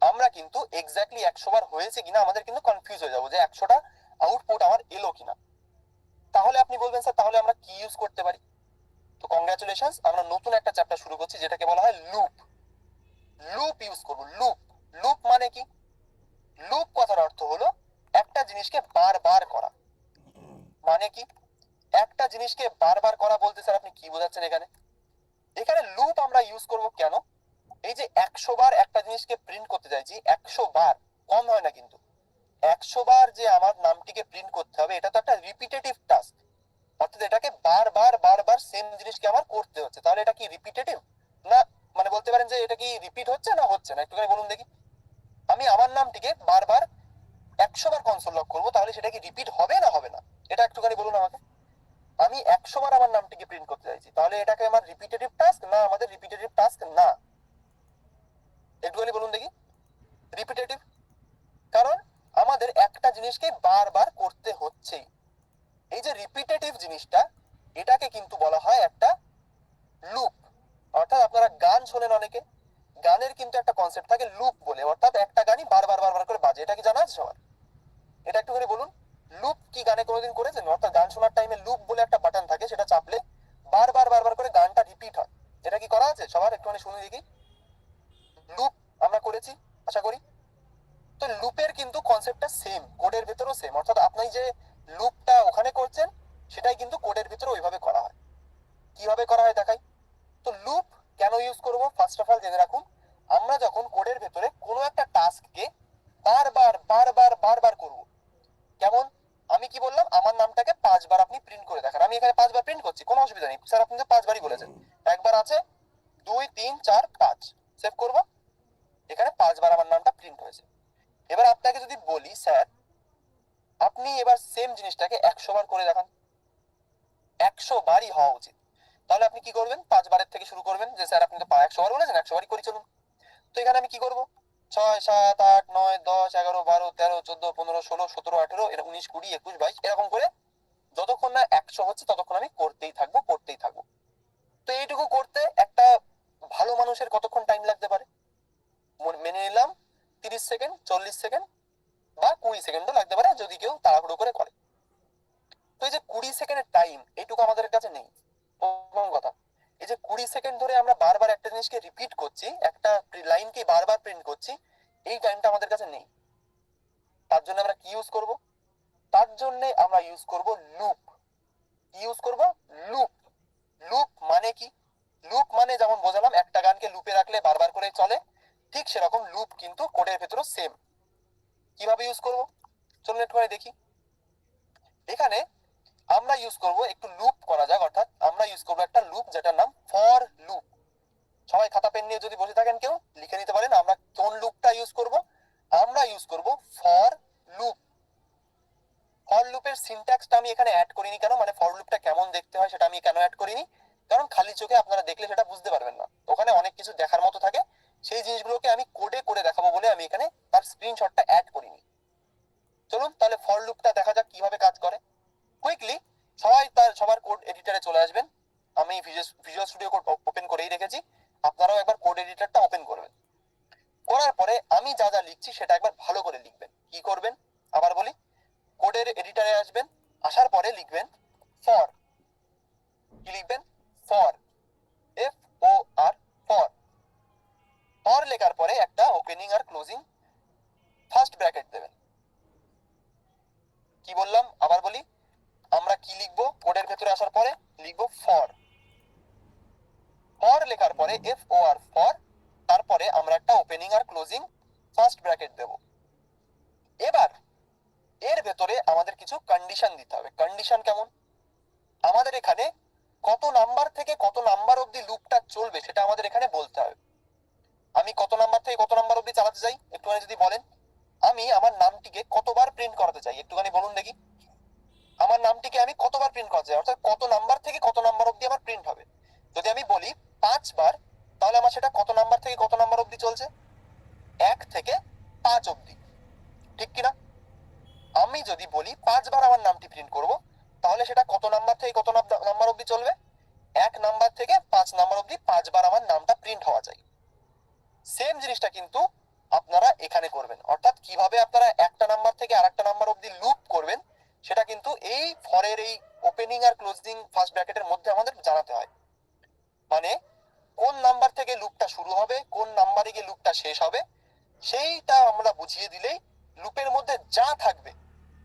আমরা কিন্তু এক্স্যাক্টলি 100 বার হয়েছে কিনা আমাদের কিন্তু কনফিউজ হয়ে যাবো যে 100টা আউটপুট আমার এলো কিনা। তাহলে আপনি বলবেন স্যার তাহলে আমরা কি ইউজ করতে পারি? তো কংগ্রাচুলেশনস, আমরা নতুন একটা চ্যাপ্টার শুরু করছি যেটাকে বলা হয় লুপ। লুপ ইউজ করব। লুপ, লুপ মানে কি? লুপ কথার অর্থ হলো একটা জিনিসকে বারবার করা। মানে কি একটা জিনিসকে বারবার করা বলতে স্যার আপনি কি বোঝাচ্ছেন এখানে? এখানে লুপ আমরা ইউজ করব কেন? এই যে 100 বার একটা জিনিসকে প্রিন্ট করতে চাইছি, 100 বার কম হয় না কিন্তু। 100 বার যে আমার নামটিকে প্রিন্ট করতে হবে, এটা তো একটা রিপিটেটিভ টাস্ক, অর্থাৎ এটাকে বারবার বারবার সেম জিনিসকে আমার করতে হচ্ছে। তাহলে এটা কি রিপিটেটিভ না? মানে বলতে পারেন যে এটা কি রিপিট হচ্ছে না হচ্ছে না, একটুখানি বলুন দেখি। আমি আমার নামটিকে বারবার 100 বার কনসোল লক করবো, তাহলে সেটা কি রিপিট হবে না হবে না? এটা একটুখানি বলুন আমাকে। আমি 100 বার আমার নামটিকে প্রিন্ট করতে চাইছি, তাহলে এটাকে আমার রিপিটেটিভ টাস্ক না আমাদের রিপিটেটিভ টাস্ক না? একটুখানি বলুন দেখি। রিপিটেটিভ, কারণ আমাদের একটা জিনিসকে বারবার করতে হচ্ছেই। এই যে রিপিটেটিভ জিনিসটা, এটাকে কিন্তু বলা হয় একটা লুপ। অর্থাৎ আপনারা গান শোনেন অনেকে, গানের কিন্তু একটা কনসেপ্ট থাকে লুপ বলে, অর্থাৎ একটা গানই বারবার বারবার করে বাজে। এটা কি জানা আছে সবার? এটা একটুখানি বলুন। লুপ কি গানে কোনোদিন করেছেন? অর্থাৎ গান শোনার টাইমে লুপ বলে একটা বাটন থাকে, সেটা চাপলে বারবার বারবার করে গানটা রিপিট হয়। এটা কি করা আছে সবার? একটুখানি শুনে দেখি। লুপ আমরা করেছি আশা করি। তো লুপের কিন্তু কনসেপ্টটা সেম, কোডের ভেতরেও সেম, অর্থাৎ আপনি যে লুপটা ওখানে করছেন সেটাই কিন্তু কোডের ভিতরে ওইভাবে করা হয়। কিভাবে করা হয় দেখাই। তো লুপ কেন ইউজ করব, ফার্স্ট অফ অল জেনে রাখুন। আমরা যখন কোডের ভেতরে কোনো একটা টাস্ককে বারবার বারবার বারবার করব, যেমন আমি কি বললাম আমার নামটাকে 5 বার আপনি প্রিন্ট করে দেখান, আমি এখানে 5 বার প্রিন্ট করছি, কোনো অসুবিধা নেই স্যার, আপনি তো 5 বারই বলেছেন। একবার আছে, 2 3 4 5, সেভ করব। এখানে 5 বার আমার নামটা প্রিন্ট হয়েছে। এবার আপনাকে যদি বলি স্যার আপনি এবার সেম জিনিসটাকে 100 বার করে দেখান, 100 বারই হওয়া উচিত, তাহলে আপনি কি করবেন? 5 বারের থেকে শুরু করবেন, যে স্যার আপনি তো 100 বার বলেছেন, 100 বারই করি চলুন। তো এখানে আমি কি করব? 6 7 8 9 10 11 12 13 14 15 16 17 18 19 20 21 22 এরকম করে যতক্ষণ না 100 হচ্ছে ততক্ষণ আমি করতেই থাকবো করতেই থাকবো। তো এইটুকু করতে একটা ভালো মানুষের কতক্ষণ টাইম লাগতে পারে? মেনে নিলাম 30 সেকেন্ড, 40 সেকেন্ড, সেকেন্ডের টাইম এইটুকু আমাদের কাছে নেই। প্রথম কথা, এই যে 20 সেকেন্ড ধরে আমরা বারবার একটা জিনিসকে রিপিট করছি, একটা লাইনকে বারবার প্রিন্ট করছি, এই টাইমটা আমাদের কাছে নেই। তার জন্য আমরা কি ইউজ করব? তার জন্য আমরা ইউজ করব লুপ। ইউজ করব লুপ। লুপ মানে কি? লুপ মানে যেমন বোঝালাম একটা গানকে লুপে রাখলে বারবার করে চলে, ঠিক সেরকম লুপ কিন্তু কোডের ভেতরে সেম। কিভাবে ইউজ করব চলুন একটু দেখি। এখানে আমরা ইউজ করব, একটু লুপ করা যাক, অর্থাৎ আমরা ইউজ করব একটা লুপ যেটার নাম ফর লুপ। সবাই খাতা পেন নিয়ে যদি বসে থাকেন কেউ লিখে নিতে পারেন আমরা কোন লুপটা ইউজ করব। আমরা ইউজ করব ফর লুপ। ফর লুপের সিনট্যাক্সটা আমি এখানে অ্যাড করিনি কেন, মানে ফর লুপটা কেমন দেখতে হয় সেটা আমি কেন অ্যাড করিনি, কারণ খালি চোখে আপনারা দেখলে সেটা বুঝতে পারবেন না, ওখানে অনেক কিছু দেখার মতো থাকে, সেই জিনিসগুলোকে আমি কোডে করে দেখাবো বলে আমি এখানে তার স্ক্রিনশটটা অ্যাড করিনি। চলুন তাহলে ফর লুপটা দেখা যাক কিভাবে কাজ করে। কুইকলি সবাই সবার কোড এডিটরে চলে আসবেন। আমি ভিজুয়াল স্টুডিও কোড ওপেন করেই রেখেছি, আপনারাও একবার কোড এডিটরটা ওপেন করবেন। করার পরে আমি যা যা লিখছি সেটা একবার ভালো করে লিখবেন। কি করবেন আবার বলি, কোডের এডিটরে আসবেন, আসার পরে লিখবেন ফর। কি লিখবেন? For, F O R, for. For লেখার পরে একটা ওপেনিং আর ক্লোজিং ফার্স্ট ব্র্যাকেট দেবেন। কি বললাম আবার বলি, আমরা কি লিখবো কোডের ভেতরে আসার পরে? লিখবো ফর। ফর লেখার পরে এফ ও আর, ফর, তারপরে আমরা একটা ওপেনিং আর ক্লোজিং ফার্স্ট ব্র্যাকেট দেব। এবার এর ভেতরে আমাদের কিছু কন্ডিশন দিতে হবে। কন্ডিশন কেমন? আমাদের এখানে কত নাম্বার থেকে কত নাম্বার অবধি লুপটা চলবে সেটা আমাদের এখানে বলতে হবে। আমি কত নাম্বার থেকে কত নাম্বার অবধি চালাতে চাই একটুখানি যদি বলেন। আমি আমার নামটিকে কতবার প্রিন্ট করাতে চাই একটুখানি বলুন দেখি। আমার নামটিকে আমি কতবার প্রিন্ট করাতে চাই, অর্থাৎ কত নাম্বার থেকে কত নাম্বার অবধি আমার প্রিন্ট হবে। যদি আমি বলি 5 বার, তাহলে আমার সেটা কত নাম্বার থেকে কত নাম্বার অবধি চলছে? 1 থেকে 5 অবধি, ঠিক কিনা? আমি যদি বলি 5 বার আমার নামটি প্রিন্ট করব, তাহলে সেটা কত নাম্বার থেকে কত নাম্বার অবধি চলবে? 1 নাম্বার থেকে 5 নাম্বার অবধি 5 বার আমার নামটা প্রিন্ট হওয়া চাই। সেম জিনিসটা কিন্তু আপনারা এখানে করবেন, অর্থাৎ কিভাবে আপনারা একটা নাম্বার থেকে আরেকটা নাম্বার অবধি লুপ করবেন সেটা কিন্তু এই ফরের এই ওপেনিং আর ক্লোজিং ফার্স্ট ব্র্যাকেটের মধ্যে আমাদের জানাতে হয়। মানে কোন নাম্বার থেকে লুপটা শুরু হবে, কোন নাম্বারে গিয়ে লুপটা শেষ হবে, সেইটা আমরা বুঝিয়ে দিলেই লুপের মধ্যে যা থাকবে,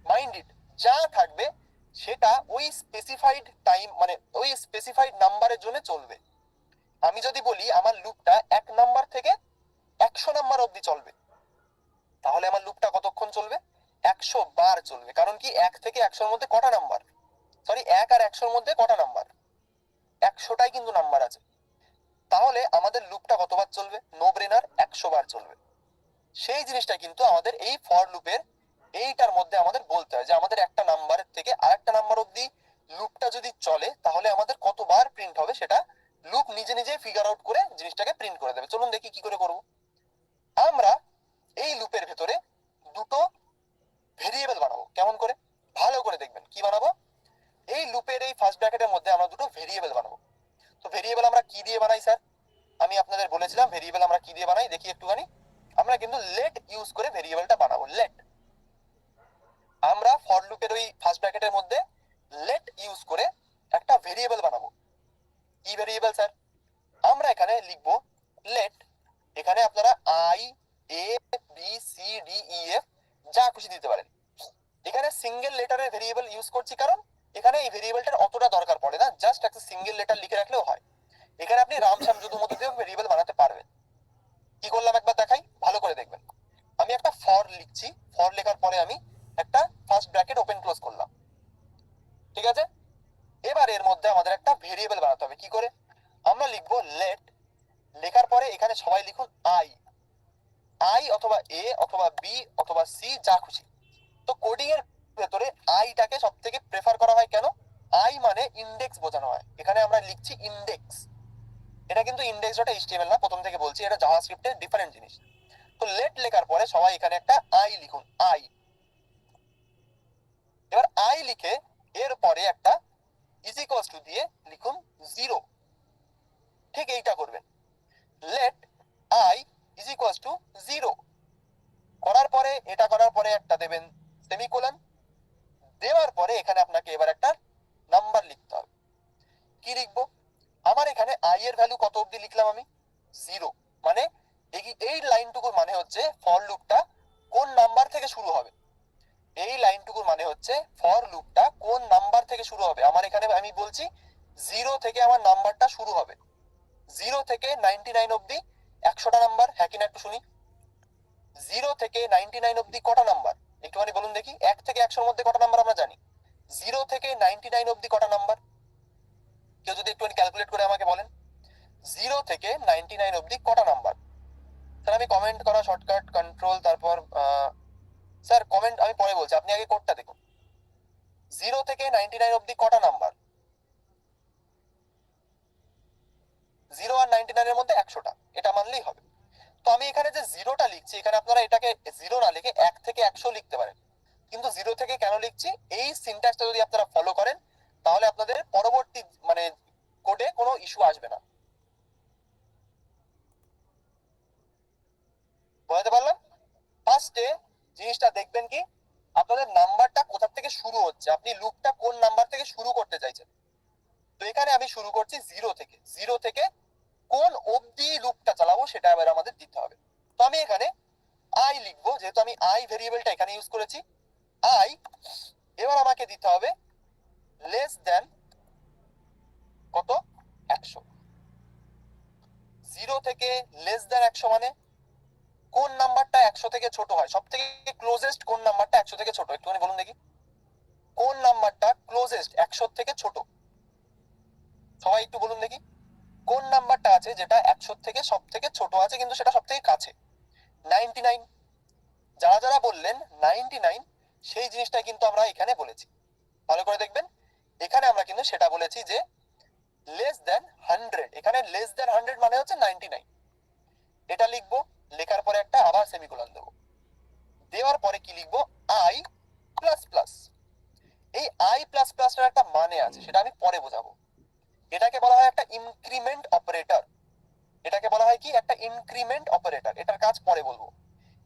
মাইন্ড ইট, যা থাকবে সেটা ওই স্পেসিফাইড টাইম মানে ওই স্পেসিফাইড নাম্বারের জন্য চলবে। আমি যদি বলি আমার লুপটা 1 নাম্বার থেকে 100 নাম্বার অবধি চলবে, তাহলে আমার লুপটা কতক্ষণ চলবে? 100 বার চলবে। কারণ কি 1 থেকে 100 এর মধ্যে কটা নাম্বার, সরি 1 আর 100 এর মধ্যে কটা নাম্বার? 100টাই কিন্তু নাম্বার আছে। তাহলে আমাদের লুপটা কতবার চলবে? নো ব্রেনার, 100 বার চলবে। সেই জিনিসটা কিন্তু আমাদের এই ফর লুপের এইটার মধ্যে আমাদের বলতে হয় যে আমাদের একটা নাম্বারের থেকে আরেকটা নাম্বার অবধি লুপটা যদি চলে তাহলে আমাদের কতবার প্রিন্ট হবে সেটা লুপ নিজে নিজে ফিগার আউট করে জিনিসটাকে প্রিন্ট করে দেবে। চলুন দেখি কি করে করব। আমরা এই লুপের ভেতরে দুটো ভেরিয়েবল বানাবো। কেমন করে? ভালো করে দেখবেন কি বানাবো। এই লুপের এই ফার্স্ট ব্র্যাকেটের মধ্যে আমরা দুটো ভেরিয়েবল বানাবো। তো ভেরিয়েবল আমরা কি দিয়ে বানাই স্যার? আমি আপনাদের বলেছিলাম ভেরিয়েবল আমরা কি দিয়ে বানাই, দেখি একটুখানি। আমরা কিন্তু লেট ইউজ করে ভেরিয়েবলটা বানাবো। লেট, আমরা ফর লুপের ওই ফার্স্ট ব্র্যাকেটের মধ্যে লেট ইউজ করে একটা ভেরিয়েবল বানাবো। কি ভেরিয়েবল স্যার? আমরা এখানে লিখবো লেট, এখানে আপনারা I, A, B, C, D, E, F যা খুশি দিতে পারেন। এখানে সিঙ্গেল লেটারের ভেরিয়েবল ইউজ করছি কারণ এখানে এই ভেরিয়েবলটার অতটা দরকার পড়ে না, জাস্ট একটা সিঙ্গেল লেটার লিখে রাখলেও হয়। এখানে আপনি রামশ্যাম যদু মধু দিয়েও ভেরিয়েবল বানাতে পারবেন। কি করলাম একবার দেখাই, ভালো করে দেখবেন। আমি একটা ফর লিখছি, ফর লেখার পরে আমি একটা ফার্স্ট ব্র্যাকেট ওপেন ক্লোজ করলাম, ঠিক আছে? এবার এর মধ্যে আমাদের একটা ভেরিয়েবল বানাতে হবে। কি করে? আমরা লিখবো লেট, লেখার পরে এখানে সবাই লিখুন আই। আই অথবা এ অথবা বি অথবা সি যা খুশি। তো কোডিং এর ভেতরে আইটাকে সব থেকে প্রেফার করা হয় কেন? আই মানে ইন্ডেক্স বোঝানো হয়, এখানে আমরা লিখছি ইন্ডেক্স। এটা কিন্তু ইন্ডেক্স ডট এইচটিএমএল না, প্রথম থেকে বলছি, এটা জাভাস্ক্রিপ্টের ডিফারেন্ট জিনিস। তো লেট লেখার পরে সবাই এখানে একটা আই লিখুন, আই। এবার আই লিখে এর পরে একটা ইজ ইকুয়ালস টু দিয়ে লিখুন 0। ঠিক এইটা করবেন, let I is equals to 0 করার পরে এটা করার পরে একটা দেবেন সেমিকোলন, দেওয়ার পরে এখানে আপনাকে এবার একটা এর ভ্যালু কত অবধি লিখলাম আমি? 0। মানে এই লাইনটুকুর মানে হচ্ছে ফর লুপটা কোন নাম্বার থেকে শুরু হবে। এই লাইনটুকুর মানে হচ্ছে ফর লুপটা কোন নাম্বার থেকে শুরু হবে। আমার এখানে আমি বলছি 0 থেকে আমার নাম্বারটা শুরু হবে। 0 থেকে 99 অবধি 100টা নাম্বার, হ্যাঁ কিনা একটু শুনি। 0 থেকে 99 অবধি কটা নাম্বার একটুখানি বলুন দেখি। 1 থেকে 100-র মধ্যে কটা নাম্বার আমরা জানি? 0 থেকে 99 অবধি কটা নাম্বার? কেউ যদি একটুখানি ক্যালকুলেট করে আমাকে বলেন 0 থেকে 99 অবধি কটা নাম্বার। স্যার আমি কমেন্ট করা শর্টকাট কন্ট্রোল তারপর স্যার কমেন্ট আমি পরে বলছি, আপনি আগে কোডটা দেখুন। 0 থেকে 99 অবধি কটা নাম্বার? 0 আর 99 এর মধ্যে 100টা, এটা মানলেই হবে। তো আমি এখানে যে 0টা লিখছি, এখানে আপনারা এটাকে 0 না লিখে 1 থেকে 100 লিখতে পারেন। কিন্তু 0 থেকে কেন লিখছি, এই সিনট্যাক্সটা যদি আপনারা ফলো করেন তাহলে আপনাদের পরবর্তী মানে কোডে কোনো ইস্যু আসবে না। বুঝতে পারলাম? ফার্স্টে জিনিসটা দেখবেন কি, আপনাদের নাম্বারটা কোথা থেকে শুরু হচ্ছে, আপনি লুপটা কোন নাম্বার থেকে শুরু করতে চাইছেন। তো এখানে আমি শুরু করছি 0 থেকে। 0 থেকে কোন অবধি লুপটা চালাবো সেটা এবার আমাদের দিতে হবে। তো আমি এখানে আই লিখবো, যেহেতু আমি আই ভেরিয়েবলটা এখানে ইউজ করেছি। আই এবার আমাকে দিতে হবে লেস দেন কত? 100। 0 থেকে লেস দেন 100 মানে কোন নাম্বারটা 100 থেকে ছোট হয়, সব থেকে ক্লোজেস্ট কোন নাম্বারটা 100 থেকে ছোট, একটুখানি বলুন দেখি। কোন নাম্বারটা ক্লোজেস্ট 100 থেকে ছোট? সবাই একটু বলুন দেখি কোন নাম্বারটা আছে যেটা 100 থেকে সব থেকে ছোট আছে কিন্তু সেটা সব থেকে কাছে? 99। যারা যারা বললেন 99, সেই জিনিসটা কিন্তু আমরা এখানে বলেছি। ভালো করে দেখবেন, এখানে আমরা কিন্তু সেটা বলেছি যে লেস দেন 100। এখানে লেস দেন 100 মানে হচ্ছে 99। এটা লিখবো, লেখার পরে একটা আবার সেমিকোলন দেবো, দেওয়ার পরে কি লিখবো? I plus plus. এই আই প্লাস প্লাসটার একটা মানে আছে, সেটা আমি পরে বোঝাবো। এটাকে বলা হয় একটা ইনক্রিমেন্ট অপারেটর। এটাকে বলা হয় কি? একটা ইনক্রিমেন্ট অপারেটর। এটার কাজ পরে বলবো।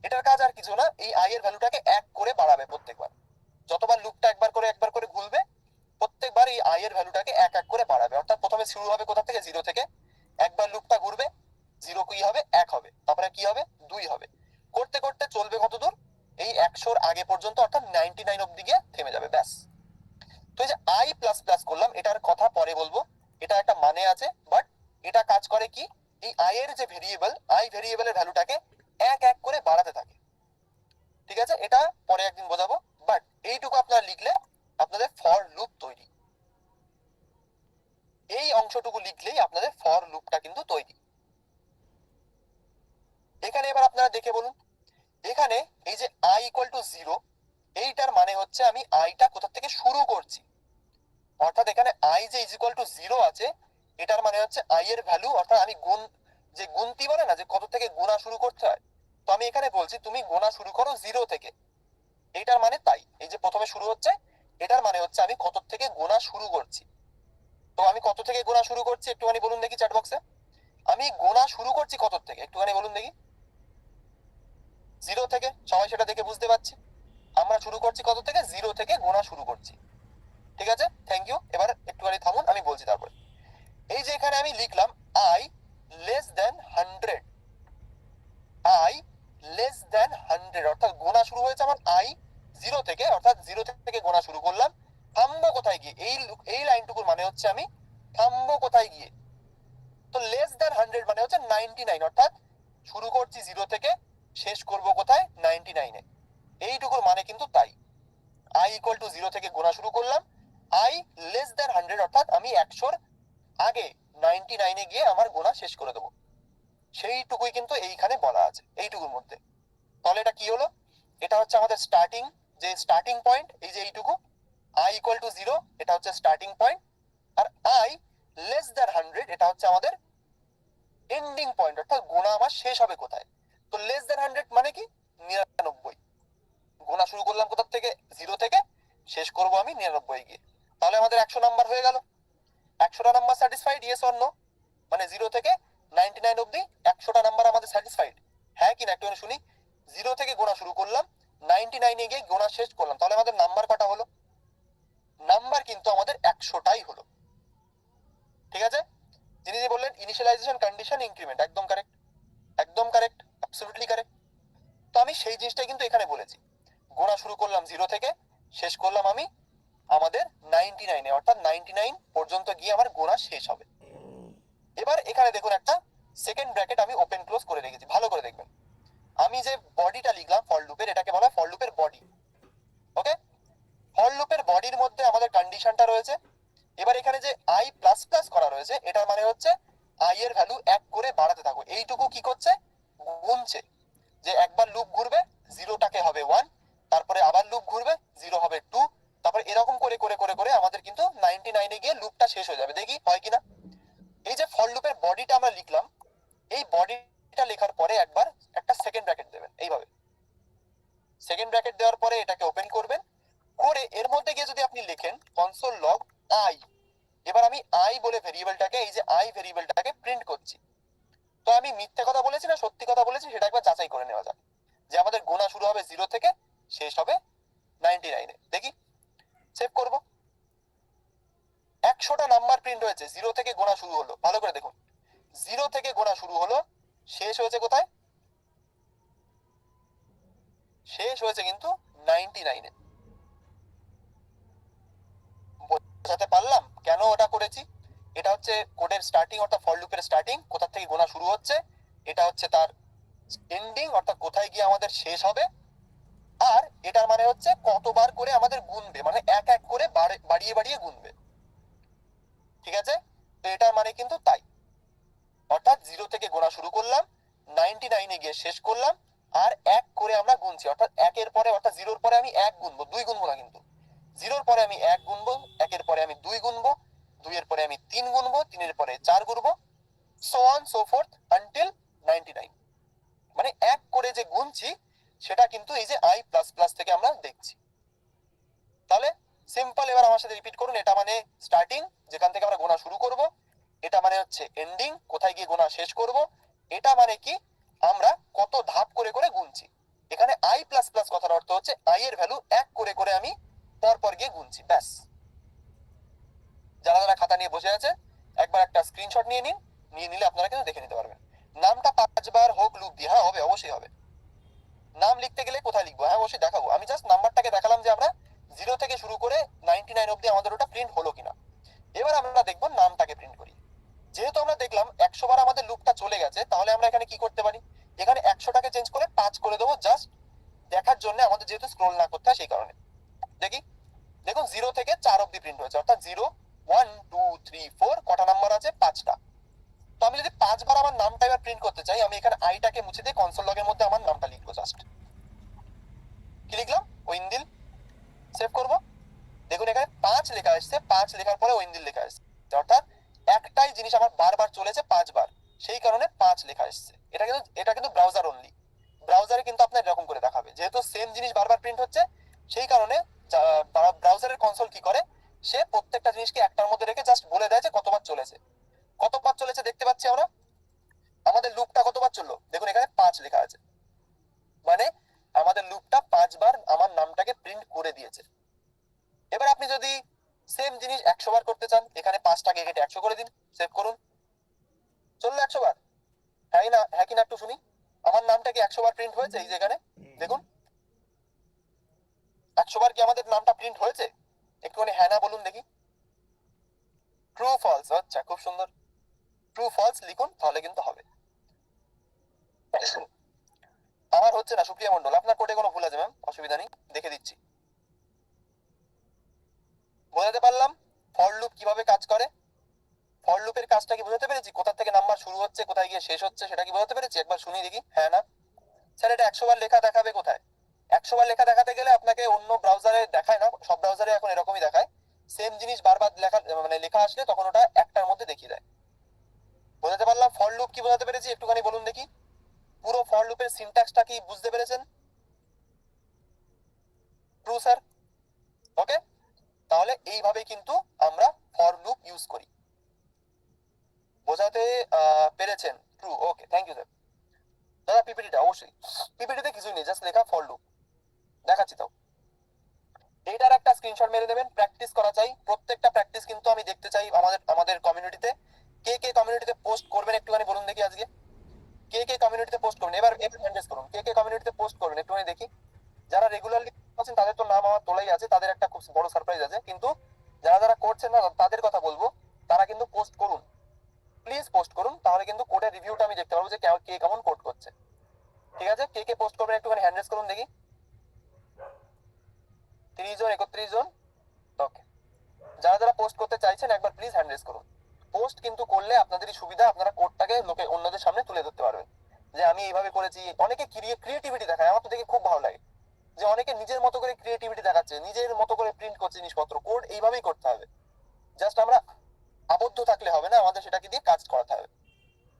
এটার কাজ আর কিছু না, এই আই এর ভ্যালুটাকে 1 করে বাড়াবে প্রত্যেকবার। যতবার লুপটা একবার করে ঘুরবে প্রত্যেকবার এই আই এর ভ্যালুটাকে 1 করে বাড়াবে। অর্থাৎ প্রথমে শুরু হবে কোথা থেকে? 0 থেকে। একবার লুপটা ঘুরবে, 0 কি হবে? 1 হবে, তারপরে কি হবে? 2 হবে। করতে করতে চলবে কত দূর? এই 100-র আগে পর্যন্ত, অর্থাৎ 99 অব্দি গিয়ে থেমে যাবে, ব্যাস। তো এই যে আই প্লাস প্লাস করলাম, এটার কথা পরে বলবো। এটা একটা মানে আছে, বাট এটা কাজ করে কি, এই আই এর যে ভেরিয়েবল, আই ভেরিয়েবলের ভ্যালুটাকে 1 করে বাড়াতে থাকে। ঠিক আছে, এটা পরে একদিন বোঝাবো। বাট এইটুকু আপনারা লিখলে আপনাদের ফর লুপ তৈরি। এই অংশটুকু লিখলেই আপনাদের ফর লুপটা কিন্তু তৈরি। এখানে এবার আপনারা দেখে বলুন, এখানে এই যে আই ইকুয়াল টু 0, এইটার মানে হচ্ছে আমি আইটা কোথা থেকে শুরু করছি। অর্থাৎ এখানে আই যে ইজ ইকুয়াল টু 0 আছে, এটার মানে হচ্ছে আই এর ভ্যালু, অর্থাৎ আমি গুণ, যে গুনতি বলে না যে কত থেকে গোনা শুরু করতে হয়, তো আমি এখানে বলছি তুমি গোনা শুরু করো 0 থেকে। এইটার মানে তাই, এই যে প্রথমে শুরু হচ্ছে, এটার মানে হচ্ছে আমি কত থেকে গোনা শুরু করছি। তো আমি কত থেকে গোনা শুরু করছি একটুখানি বলুন দেখি চ্যাট বক্সে। আমি গোনা শুরু করছি কত থেকে একটুখানি বলুন দেখি। 0 থেকে। সবাই সেটা দেখে বুঝতে পারছি আমরা শুরু করছি কত থেকে? 0 থেকে গোনা শুরু করছি। ঠিক আছে, থ্যাংক ইউ। এবার একটুখানি থামুন, আমি বলছি তারপরে। এই যে এখানে আমি লিখলাম I less than 100। I less than 100 অর্থাৎ গোনা শুরু হয়েছে আমার আই 0 থেকে, অর্থাৎ 0 থেকে গোনা শুরু করলাম। থামবো কোথায় গিয়ে? এই লাইনটুকুর মানে হচ্ছে আমি থামবো কোথায় গিয়ে। তো লেস দেন 100 মানে হচ্ছে 99, অর্থাৎ শুরু করছি 0 থেকে, শেষ করব কোথায়? 99-এ। এইটুকুর মানে কিন্তু তাই। আই ইকুয়াল টু 0 থেকে গোনা শুরু করলাম, আই লেস দেন 100 অর্থাৎ আমি 100-র আগে 99-এ গিয়ে আমার গোনা শেষ করে দেবো। সেইটুকুই কিন্তু এইখানে বলা আছে, এইটুকুর মধ্যে। তাহলে এটা কি হলো? এটা হচ্ছে আমাদের স্টার্টিং, যে স্টার্টিং পয়েন্ট, এই যে এইটুকু আই ইকুয়াল টু 0, এটা হচ্ছে স্টার্টিং পয়েন্ট। আর আই লেস দেন 100 এটা হচ্ছে আমাদের এন্ডিং পয়েন্ট, অর্থাৎ গোনা আমার শেষ হবে কোথায়। তো লেস দেন 100 মানে কি? 99। গোনা শুরু করলাম কোথা থেকে? 0 থেকে, শেষ করব আমি 99 গিয়ে। তাহলে আমাদের 100 নাম্বার হয়ে গেল। 100টা number satisfied, yes or no? মানে 0 থেকে 99 অব্দি 100টা নাম্বার আমাদের স্যাটিসফাইড, হ্যাঁ কি না একটু শুনি। 0 থেকে গোনা শুরু করলাম, 99-এ গিয়ে গোনা শেষ করলাম, তাহলে আমাদের নাম্বার কটা হলো? নাম্বার কিন্তু আমাদের 100টাই হলো। ঠিক আছে, যিনি বললেন ইনিশিয়াল ইনক্রিমেন্ট, একদম কারেক্ট, একদম কারেক্ট, অ্যাবসলিউটলি কারেক্ট। তো আমি সেই জিনিসটাই কিন্তু এখানে বলেছি, গোনা শুরু করলাম 0 থেকে, শেষ করলাম আমি আমাদের 99-এ, অর্থাৎ 99 পর্যন্ত গিয়ে আমার গোনা শেষ হবে। এবার এখানে দেখুন একটা সেকেন্ড ব্র্যাকেট আমি ওপেন ক্লোজ করে রেখেছি, ভালো করে দেখবেন। আমি যে বডিটা লিখলাম ফর লুপের, এটাকে বলা হয় ফর লুপের বডি। ওকে, ফর লুপের বডির মধ্যে আমাদের কন্ডিশনটা রয়েছে। এবার এখানে যে আই প্লাস প্লাস করা রয়েছে, এটার মানে হচ্ছে আই এর ভ্যালু 1 করে বাড়াতে থাকো। এইটুকু কি করছে, গুনছে, যে একবার লুপ ঘুরবে 0টাকে হবে 1, তারপরে আবার লুপ ঘুরবে 0 হবে 2, তারপরে এরকম করে করে করে করে আমাদের কিন্তু 99-এ গিয়ে লুপটা শেষ হয়ে যাবে। দেখি হয় কিনা। এই যে ফর লুপের বডিটা আমরা লিখলাম, এই বডিটা লেখার পরে একবার একটা সেকেন্ড ব্র্যাকেট দেবেন এইভাবে। সেকেন্ড ব্র্যাকেট দেওয়ার পরে এটাকে ওপেন করবেন, করে এর মধ্যে গিয়ে যদি আপনি লেখেন কনসোল লগ আই, এবার আমি আই বলে ভেরিয়েবলটাকে, এই যে আই ভেরিয়েবলটাকে প্রিন্ট করছি। তো আমি মিথ্যে কথা বলেছি না সত্যি কথা বলেছি সেটা একবার যাচাই করে নেওয়া যাক, যে আমাদের গোনা শুরু হবে 0 থেকে, শেষ হবে 99-এ। দেখি, সেভ করব। 100টা নাম্বার প্রিন্ট হয়েছে, 0 থেকে গোনা শুরু হলো, ভালো করে দেখুন। 0 থেকে গোনা শুরু হলো, শেষ হয়েছে কোথায়, শেষ হয়েছে কিন্তু 99-এ। বোঝাতে পারলাম কেন ওটা করেছি? এটা হচ্ছে কোডের স্টার্টিং, অর্থাৎ ফর লুপের স্টার্টিং, কোথা থেকে গোনা শুরু হচ্ছে, এটা হচ্ছে তার এন্ডিং, অর্থাৎ কোথায় গিয়ে আমাদের শেষ হবে। আর এটার মানে হচ্ছে কতবার করে আমাদের গুনবে, মানে এক এক করে বাড়িয়ে বাড়িয়ে গুনবে। ঠিক আছে, তো এটার মানে কিন্তু তাই, অর্থাৎ 0 থেকে গোনা শুরু করলাম, 99-এ গিয়ে শেষ করলাম, আর এক করে আমরা গুনছি, অর্থাৎ একের পরে, অর্থাৎ 0-র পরে আমি 1 গুনবো, 2 গুনবো না কিন্তু। 0-র পরে আমি 1 গুনবো, 1-এর পরে আমি 2 গুনবো, 2-এর পরে আমি 3 গুনবো, 3-এর পরে 4 গুনবো, so on so forth until 99। মানে এক করে যে গুনছি সেটা কিন্তু এই যে আই প্লাস প্লাস থেকে আমরা দেখছি। তাহলে সিম্পল, এবার আমার সাথে রিপিট করুন। এটা মানে স্টার্টিং, যেখান থেকে আমরা গোনা শুরু করব। এটা মানে হচ্ছে এন্ডিং, কোথায় গিয়ে গোনা শেষ করব। এটা মানে কি, আমরা কত ধাপ করে করে গুনছি। এখানে আই প্লাস প্লাস কথার অর্থ হচ্ছে আই এর ভ্যালু 1 করে করে আমি পর পর গিয়ে গুনছি, ব্যাস। যারা যারা খাতা নিয়ে বসে আছে একবার একটা স্ক্রিনশট নিয়ে নিন, নিয়ে নিলে আপনারা কিন্তু দেখে নিতে পারবেন। নামটা 5 বার হোক লুপ দিয়ে, হ্যাঁ হবে, অবশ্যই হবে। নাম লিখতে গেলে কোথায় লিখবো, হ্যাঁ অবশ্যই দেখাবো। আমি জাস্ট নাম্বারটাকে দেখালাম যে আমরা 0 থেকে শুরু করে 99 অব্দি আমাদের ওটা প্রিন্ট হলো কিনা। এবার আমরা দেখবো নামটাকে প্রিন্ট করি। যেহেতু আমরা দেখলাম 100 বার আমাদের লুপটা চলে গেছে, তাহলে আমরা এখানে কি করতে পারি, এখানে 100টাকে চেঞ্জ করে 5 করে দেবো, জাস্ট দেখার জন্য, আমাদের যেহেতু স্ক্রোল না করতে হয় সেই কারণে। দেখি, দেখুন 0 থেকে 4 অব্দি প্রিন্ট হয়েছে, অর্থাৎ 0 1 2 3 4 কটা নাম্বার আছে, 5টা। তো আমি যদি 5 বার আমার নামটা এবার প্রিন্ট করতে চাই, আমি এখানে আইটাকে মুছে দিয়ে কনসোল লগের মধ্যে আমার নামটা লিখবো, জাস্ট কি লিখলাম, ওইন্দিল। সেভ করব। দেখুন এখানে 5 লেখা আসছে, 5 লেখার পরে ওইন্দিল লেখা আসছে, অর্থাৎ একটাই জিনিস আমার বারবার চলেছে 5 বার, সেই কারণে 5 লেখা আসছে। এটা কিন্তু ব্রাউজার অনলি। ব্রাউজারে কিন্তু আপনার এরকম করে দেখাবে, যেহেতু সেম জিনিস বারবার প্রিন্ট হচ্ছে, সেই কারণে ব্রাউজারের কনসোল কি করে, সে প্রত্যেকটা জিনিসকে একটার মধ্যে রেখে জাস্ট বলে দেয় যে কতবার চলেছে। কতবার চলেছে দেখতে পাচ্ছি আমরা, আমাদের লুপটা কতবার চললো, দেখুন এখানে 5 লেখা আছে, মানে আমাদের লুপটা 5 বার আমার নামটাকে প্রিন্ট করে দিয়েছে। এবার আপনি যদি সেম জিনিস 100 বার করতে চান, এখানে 5টাকে কেটে 100 করে দিন, সেভ করুন, চললো 100 বার। হ্যাঁ না, হ্যাঁ কিনা একটু শুনি। আমার নামটা কি 100 বার প্রিন্ট হয়েছে, এই যে এখানে দেখুন 100 বার কি আমাদের নামটা প্রিন্ট হয়েছে, একটুখানি হ্যাঁ না বলুন দেখি। ট্রু ফলস, আচ্ছা খুব সুন্দর, ট্রু ফলস লিখুন, তাহলে কিন্তু হবে। আমার হচ্ছে না সুপ্রিয়া মন্ডল, আপনার কোডে কোনো ভুল আছে ম্যাম, অসুবিধা নেই, দেখে দিচ্ছি। বোঝাতে পারলাম ফর লুপ কিভাবে কাজ করে, ফর লুপের কাজটা কি বোঝাতে পেরেছি, কোথা থেকে নাম্বার শুরু হচ্ছে কোথায় গিয়ে শেষ হচ্ছে সেটা কি বোঝাতে পেরেছি, একবার শুনি দেখি, হ্যাঁ না। স্যার এটা 100 বার লেখা দেখাবে কোথায়, 100 বার লেখা দেখাতে গেলে আপনাকে অন্য ব্রাউজারে দেখায় না, সব ব্রাউজারে এখন এরকমই দেখায়, সেম জিনিস বারবার লেখা, মানে লেখা আসলে তখন ওটা একটার মধ্যে দেখিয়ে দেয়। বোঝাতে পারলাম ফর লুপ কি বোঝাতে পেরেছি, একটুখানি বলুন দেখি, পুরো ফর লুপের সিনট্যাক্সটা কি বুঝতে পেরেছেন? ট্রু স্যার, ওকে। তাহলে এইভাবে কিন্তু আমরা ফর লুপ ইউজ করি। বোঝাতে পেরেছেন? True, okay, thank you sir. দাদা পিপিটিটা অবশ্যই, পিপিটিতে কিছুই নেই, জাস্ট লেখা ফর লুপ, দেখাচ্ছি তাও। এইটার একটা স্ক্রিনশট মেরে দেবেন, প্র্যাকটিস করা চাই, প্রত্যেকটা প্র্যাকটিস কিন্তু আমি দেখতে চাই আমাদের আমাদের কমিউনিটিতে। কে কে কমিউনিটিতে পোস্ট করবেন একটুখানি বলুন দেখি আজকে। কমিউনিটিতে পোস্ট করুন, এবার হ্যান্ডেস করুন, কে কমিউনিটিতে পোস্ট করুন একটুখানি দেখি। যারা রেগুলারলি আছেন তাদের তো নাম আমার তোলাই আছে, তাদের একটা খুব বড় সারপ্রাইজ আছে, কিন্তু যারা যারা করছেন না তাদের কথা বলবো, তারা কিন্তু পোস্ট করুন, প্লিজ পোস্ট করুন, তাহলে কিন্তু কোডের রিভিউটা আমি দেখতে পারবো যে কে কেমন কোড করছে। ঠিক আছে, কে পোস্ট করবেন একটুখানি হ্যান্ডেস করুন দেখি। 30 জন, 31 জন, ওকে। যারা যারা পোস্ট করতে চাইছেন একবার প্লিজ হ্যান্ড রেজ করুন। পোস্ট কিন্তু করলে আপনাদেরই সুবিধা, আপনারা কোডটাকে লোকে অন্যদের সামনে তুলে ধরতে পারবেন যে আমি এইভাবে করেছি। অনেকে ক্রিয়েটিভিটি দেখায়, আমার তো দেখে খুব ভালো লাগে যে অনেকে নিজের মতো করে ক্রিয়েটিভিটি দেখাচ্ছে, নিজের মতো করে প্রিন্ট করছে জিনিসপত্র। কোড এইভাবেই করতে হবে, জাস্ট আমরা আবদ্ধ থাকলে হবে না, আমাদের সেটাকে দিয়ে কাজ করাতে হবে।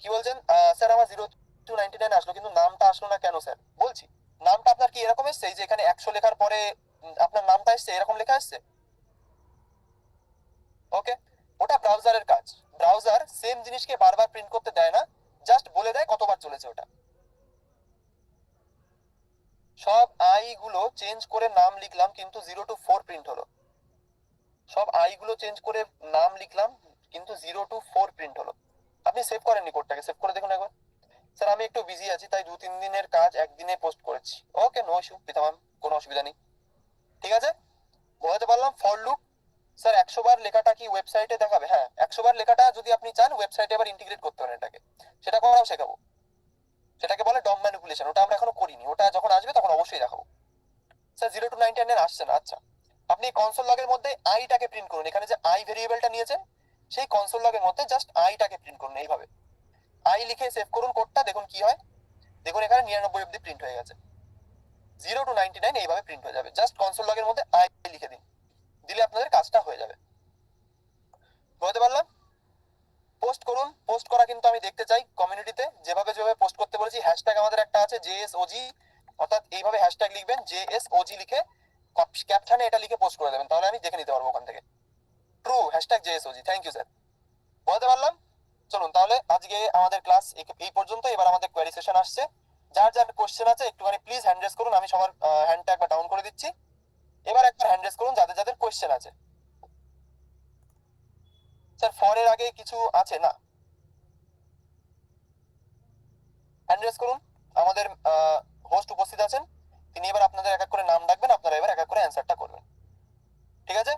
কি বলছেন স্যার, আমার 0 to 99 আসলো কিন্তু নামটা আসলো না কেন স্যার? বলছি, নামটা আপনার কি এরকম এসছে, এই যে এখানে 100 লেখার পরে আপনার নামটা এসছে, এরকম লেখা এসছে? ওকে, ওটা ব্রাউজারের কাজ। ব্রাউজার সেম জিনিসকে বারবার প্রিন্ট করতে দেয় না, জাস্ট বলে দেয় কতবার চলেছে ওটা। সব আই গুলো চেঞ্জ করে নাম লিখলাম কিন্তু 0 to 4 প্রিন্ট হলো। সব আই গুলো চেঞ্জ করে নাম লিখলাম কিন্তু 0 to 4 প্রিন্ট হলো। আপনি সেভ করেননি কোডটাকে? সেভ করে দেখুন একবার। স্যার আমি একটু বিজি আছি তাই 2-3 দিনের কাজ একদিনে পোস্ট করেছি। ওকে, নো ইস্যু পিতামাম, কোনো অসুবিধা নেই। ঠিক আছে, বোঝাতে পারলাম। ফর লুপ স্যার 100 বার লেখাটা কি ওয়েবসাইটে দেখাবে? হ্যাঁ, 100 বার লেখাটা যদি আপনি চান ওয়েবসাইটে আবার ইন্টিগ্রেট করতে পারেন এটাকে, সেটা করাও শেখাবো। সেটাকে বলে ডম ম্যানিপুলেশন, ওটা আমরা এখনো করিনি, ওটা যখন আসবে তখন অবশ্যই দেখাবো। স্যার 0 to 99 আসছে না, আচ্ছা। আপনি কনসোল লগের মধ্যে আইটাকে প্রিন্ট করুন, এখানে যে আই ভেরিয়েবলটা নিয়েছেন সেই কনসোল লগের মধ্যে জাস্ট আইটাকে প্রিন্ট করুন এইভাবে। আই লিখে সেভ করুন কোডটা, দেখুন কি হয়। দেখুন এখানে 99 অব্দি প্রিন্ট হয়ে গেছে। 0 to 99 এইভাবে প্রিন্ট হয়ে যাবে, জাস্ট কনসোল লগের মধ্যে আই লিখে দিন, দিলে আপনাদের কাজটা হয়ে যাবে। বুঝতে পারলাম? পোস্ট করুন, পোস্ট করা কিন্তু আমি দেখতে চাই কমিউনিটিতে, যেভাবে যেভাবে পোস্ট করতে বলেছি। হ্যাশট্যাগ আমাদের একটা আছে জেএসওজি, অর্থাৎ এইভাবে হ্যাশট্যাগ লিখবেন, জেএসওজি লিখে ক্যাপশনে এটা লিখে পোস্ট করে দেবেন, তাহলে আমি দেখে নিতে পারবো ওখান থেকে। True, hashtag JSOG, thank you sir. বুঝতে পারলাম? চলুন তাহলে আজকে আমাদের ক্লাস এই পর্যন্ত। এবার আমাদের কোয়েরি সেশন আসছে। যার যার কোশ্চেন আছে একটুখানি প্লিজ হ্যান্ড রেজ করুন, আমি সবার হ্যান্ডটা একবার ডাউন করে দিচ্ছি। এবার একবার হ্যান্ড রেজ করুন যাদের যাদের কোশ্চেন আছে। স্যার ফরের আগে কিছু আছে না? হ্যান্ড রেজ করুন। আমাদের হোস্ট উপস্থিত আছেন, তিনি এবার আপনাদের এক এক করে নাম ডাকবেন, আপনারা এবার এক এক করে অ্যান্সারটা করবেন। ঠিক আছে?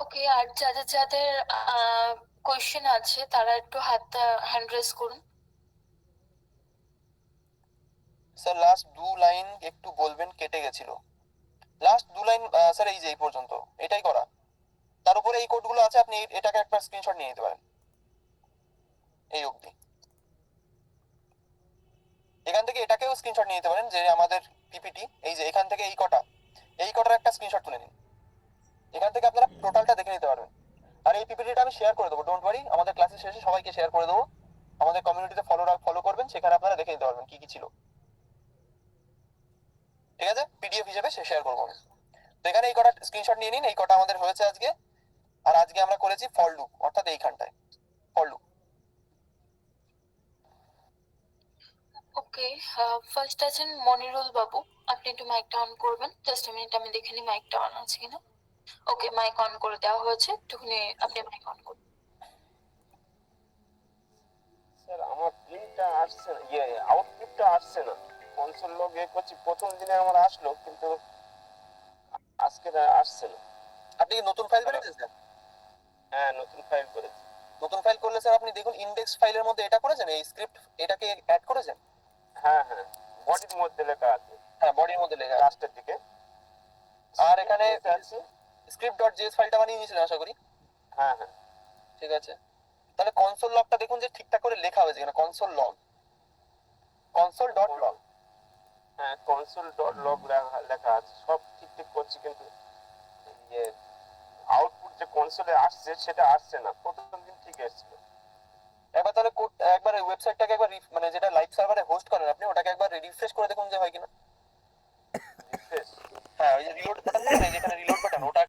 ওকে, আর যাদের যাদের কোয়েশ্চেন আছে তারা একটু হাতটা হ্যান্ড রেজ করুন। স্যার লাস্ট 2 লাইন একটু বলবেন, কেটে গেছিল। লাস্ট 2 লাইন স্যার এই যে এই পর্যন্ত এটাই করা, তার উপরে এই কোডগুলো আছে, আপনি এটাকে একটা স্ক্রিনশট নিয়ে নিতে পারেন এই অবধি। এখান থেকে এটাকেও স্ক্রিনশট নিয়ে নিতে পারেন যে আমাদের পিপিটি, এই যে এখান থেকে এই কটার একটা স্ক্রিনশট তুলে নিন। এখান থেকে আপনারা টোটালটা দেখে নিতে পারবেন। আর এই পিপিটিটা আমি শেয়ার করে দেবো, ডোন্ট ওয়ারি, আমাদের ক্লাসের শেষে সবাইকে শেয়ার করে দেবো। আমাদের কমিউনিটিতে ফলো করবেন, সেখানে আপনারা দেখে নিতে পারবেন কি কি ছিল। ঠিক আছে, পিডিএফ হিসেবে শেয়ার করবো আমি। তো এখানে এই কটা স্ক্রিনশট নিয়ে নিন, এই কটা আমাদের হয়েছে আজকে। আর আজকে আমরা করেছি ফর লুপ, অর্থাৎ এইখানটায় ফর লুপ। ওকে, ফার্স্ট আছেন মনিরুল বাবু, আপনি একটু মাইকটা অন করবেন। জাস্ট মিনিট, আমি দেখে নিই মাইকটা অন আছে কিনা। ওকে, মাইক অন করে দেওয়া হয়েছে, একটুখানি আপনি মাইক অন করুন। স্যার আমার প্রিন্টটা আসছে না, আউটপুটটা আসছে না। কনসোল লগ করছি, প্রথম দিনে আমার আসলো কিন্তু আজকে আসছে না। আপনি কি নতুন ফাইল বানিয়েছেন স্যার? হ্যাঁ, নতুন ফাইল করেছি। নতুন ফাইল করলে স্যার আপনি দেখুন ইন্ডেক্স ফাইলের মধ্যে এটা করেছেন, এই স্ক্রিপ্ট এটাকে অ্যাড করেছেন? হ্যাঁ হ্যাঁ, বডির মধ্যে লেখা আছে, হ্যাঁ, বডির মধ্যে লেখা আছে। লাস্টের দিকে। আর এখানে আছে। script.js ফাইলটা বানিয়ে নিয়েছিলেন আশা করি। হ্যাঁ হ্যাঁ, ঠিক আছে, তাহলে কনসোল লগটা দেখুন যে ঠিকঠাক করে লেখা হয়েছে কিনা। কনসোল.log। হ্যাঁ কনসোল ডট লগ লেখা আছে, সব ঠিকঠাক করছি, কিন্তু ইয়ে আউটপুট যে কনসোলে আসছে সেটা আসছে না। প্রথম দিন ঠিক এসেছিল। একবার তাহলে একবার ওয়েবসাইটটাকে একবার মানে যেটা লাইভ সার্ভারে হোস্ট করেন আপনি, ওটাকে একবার রিফ্রেশ করে দেখুন যে হয় কিনা। রিফ্রেশ। হ্যাঁ, ওই যে রিলোড বাটন, যেখানে রিলোড বাটন, ওটা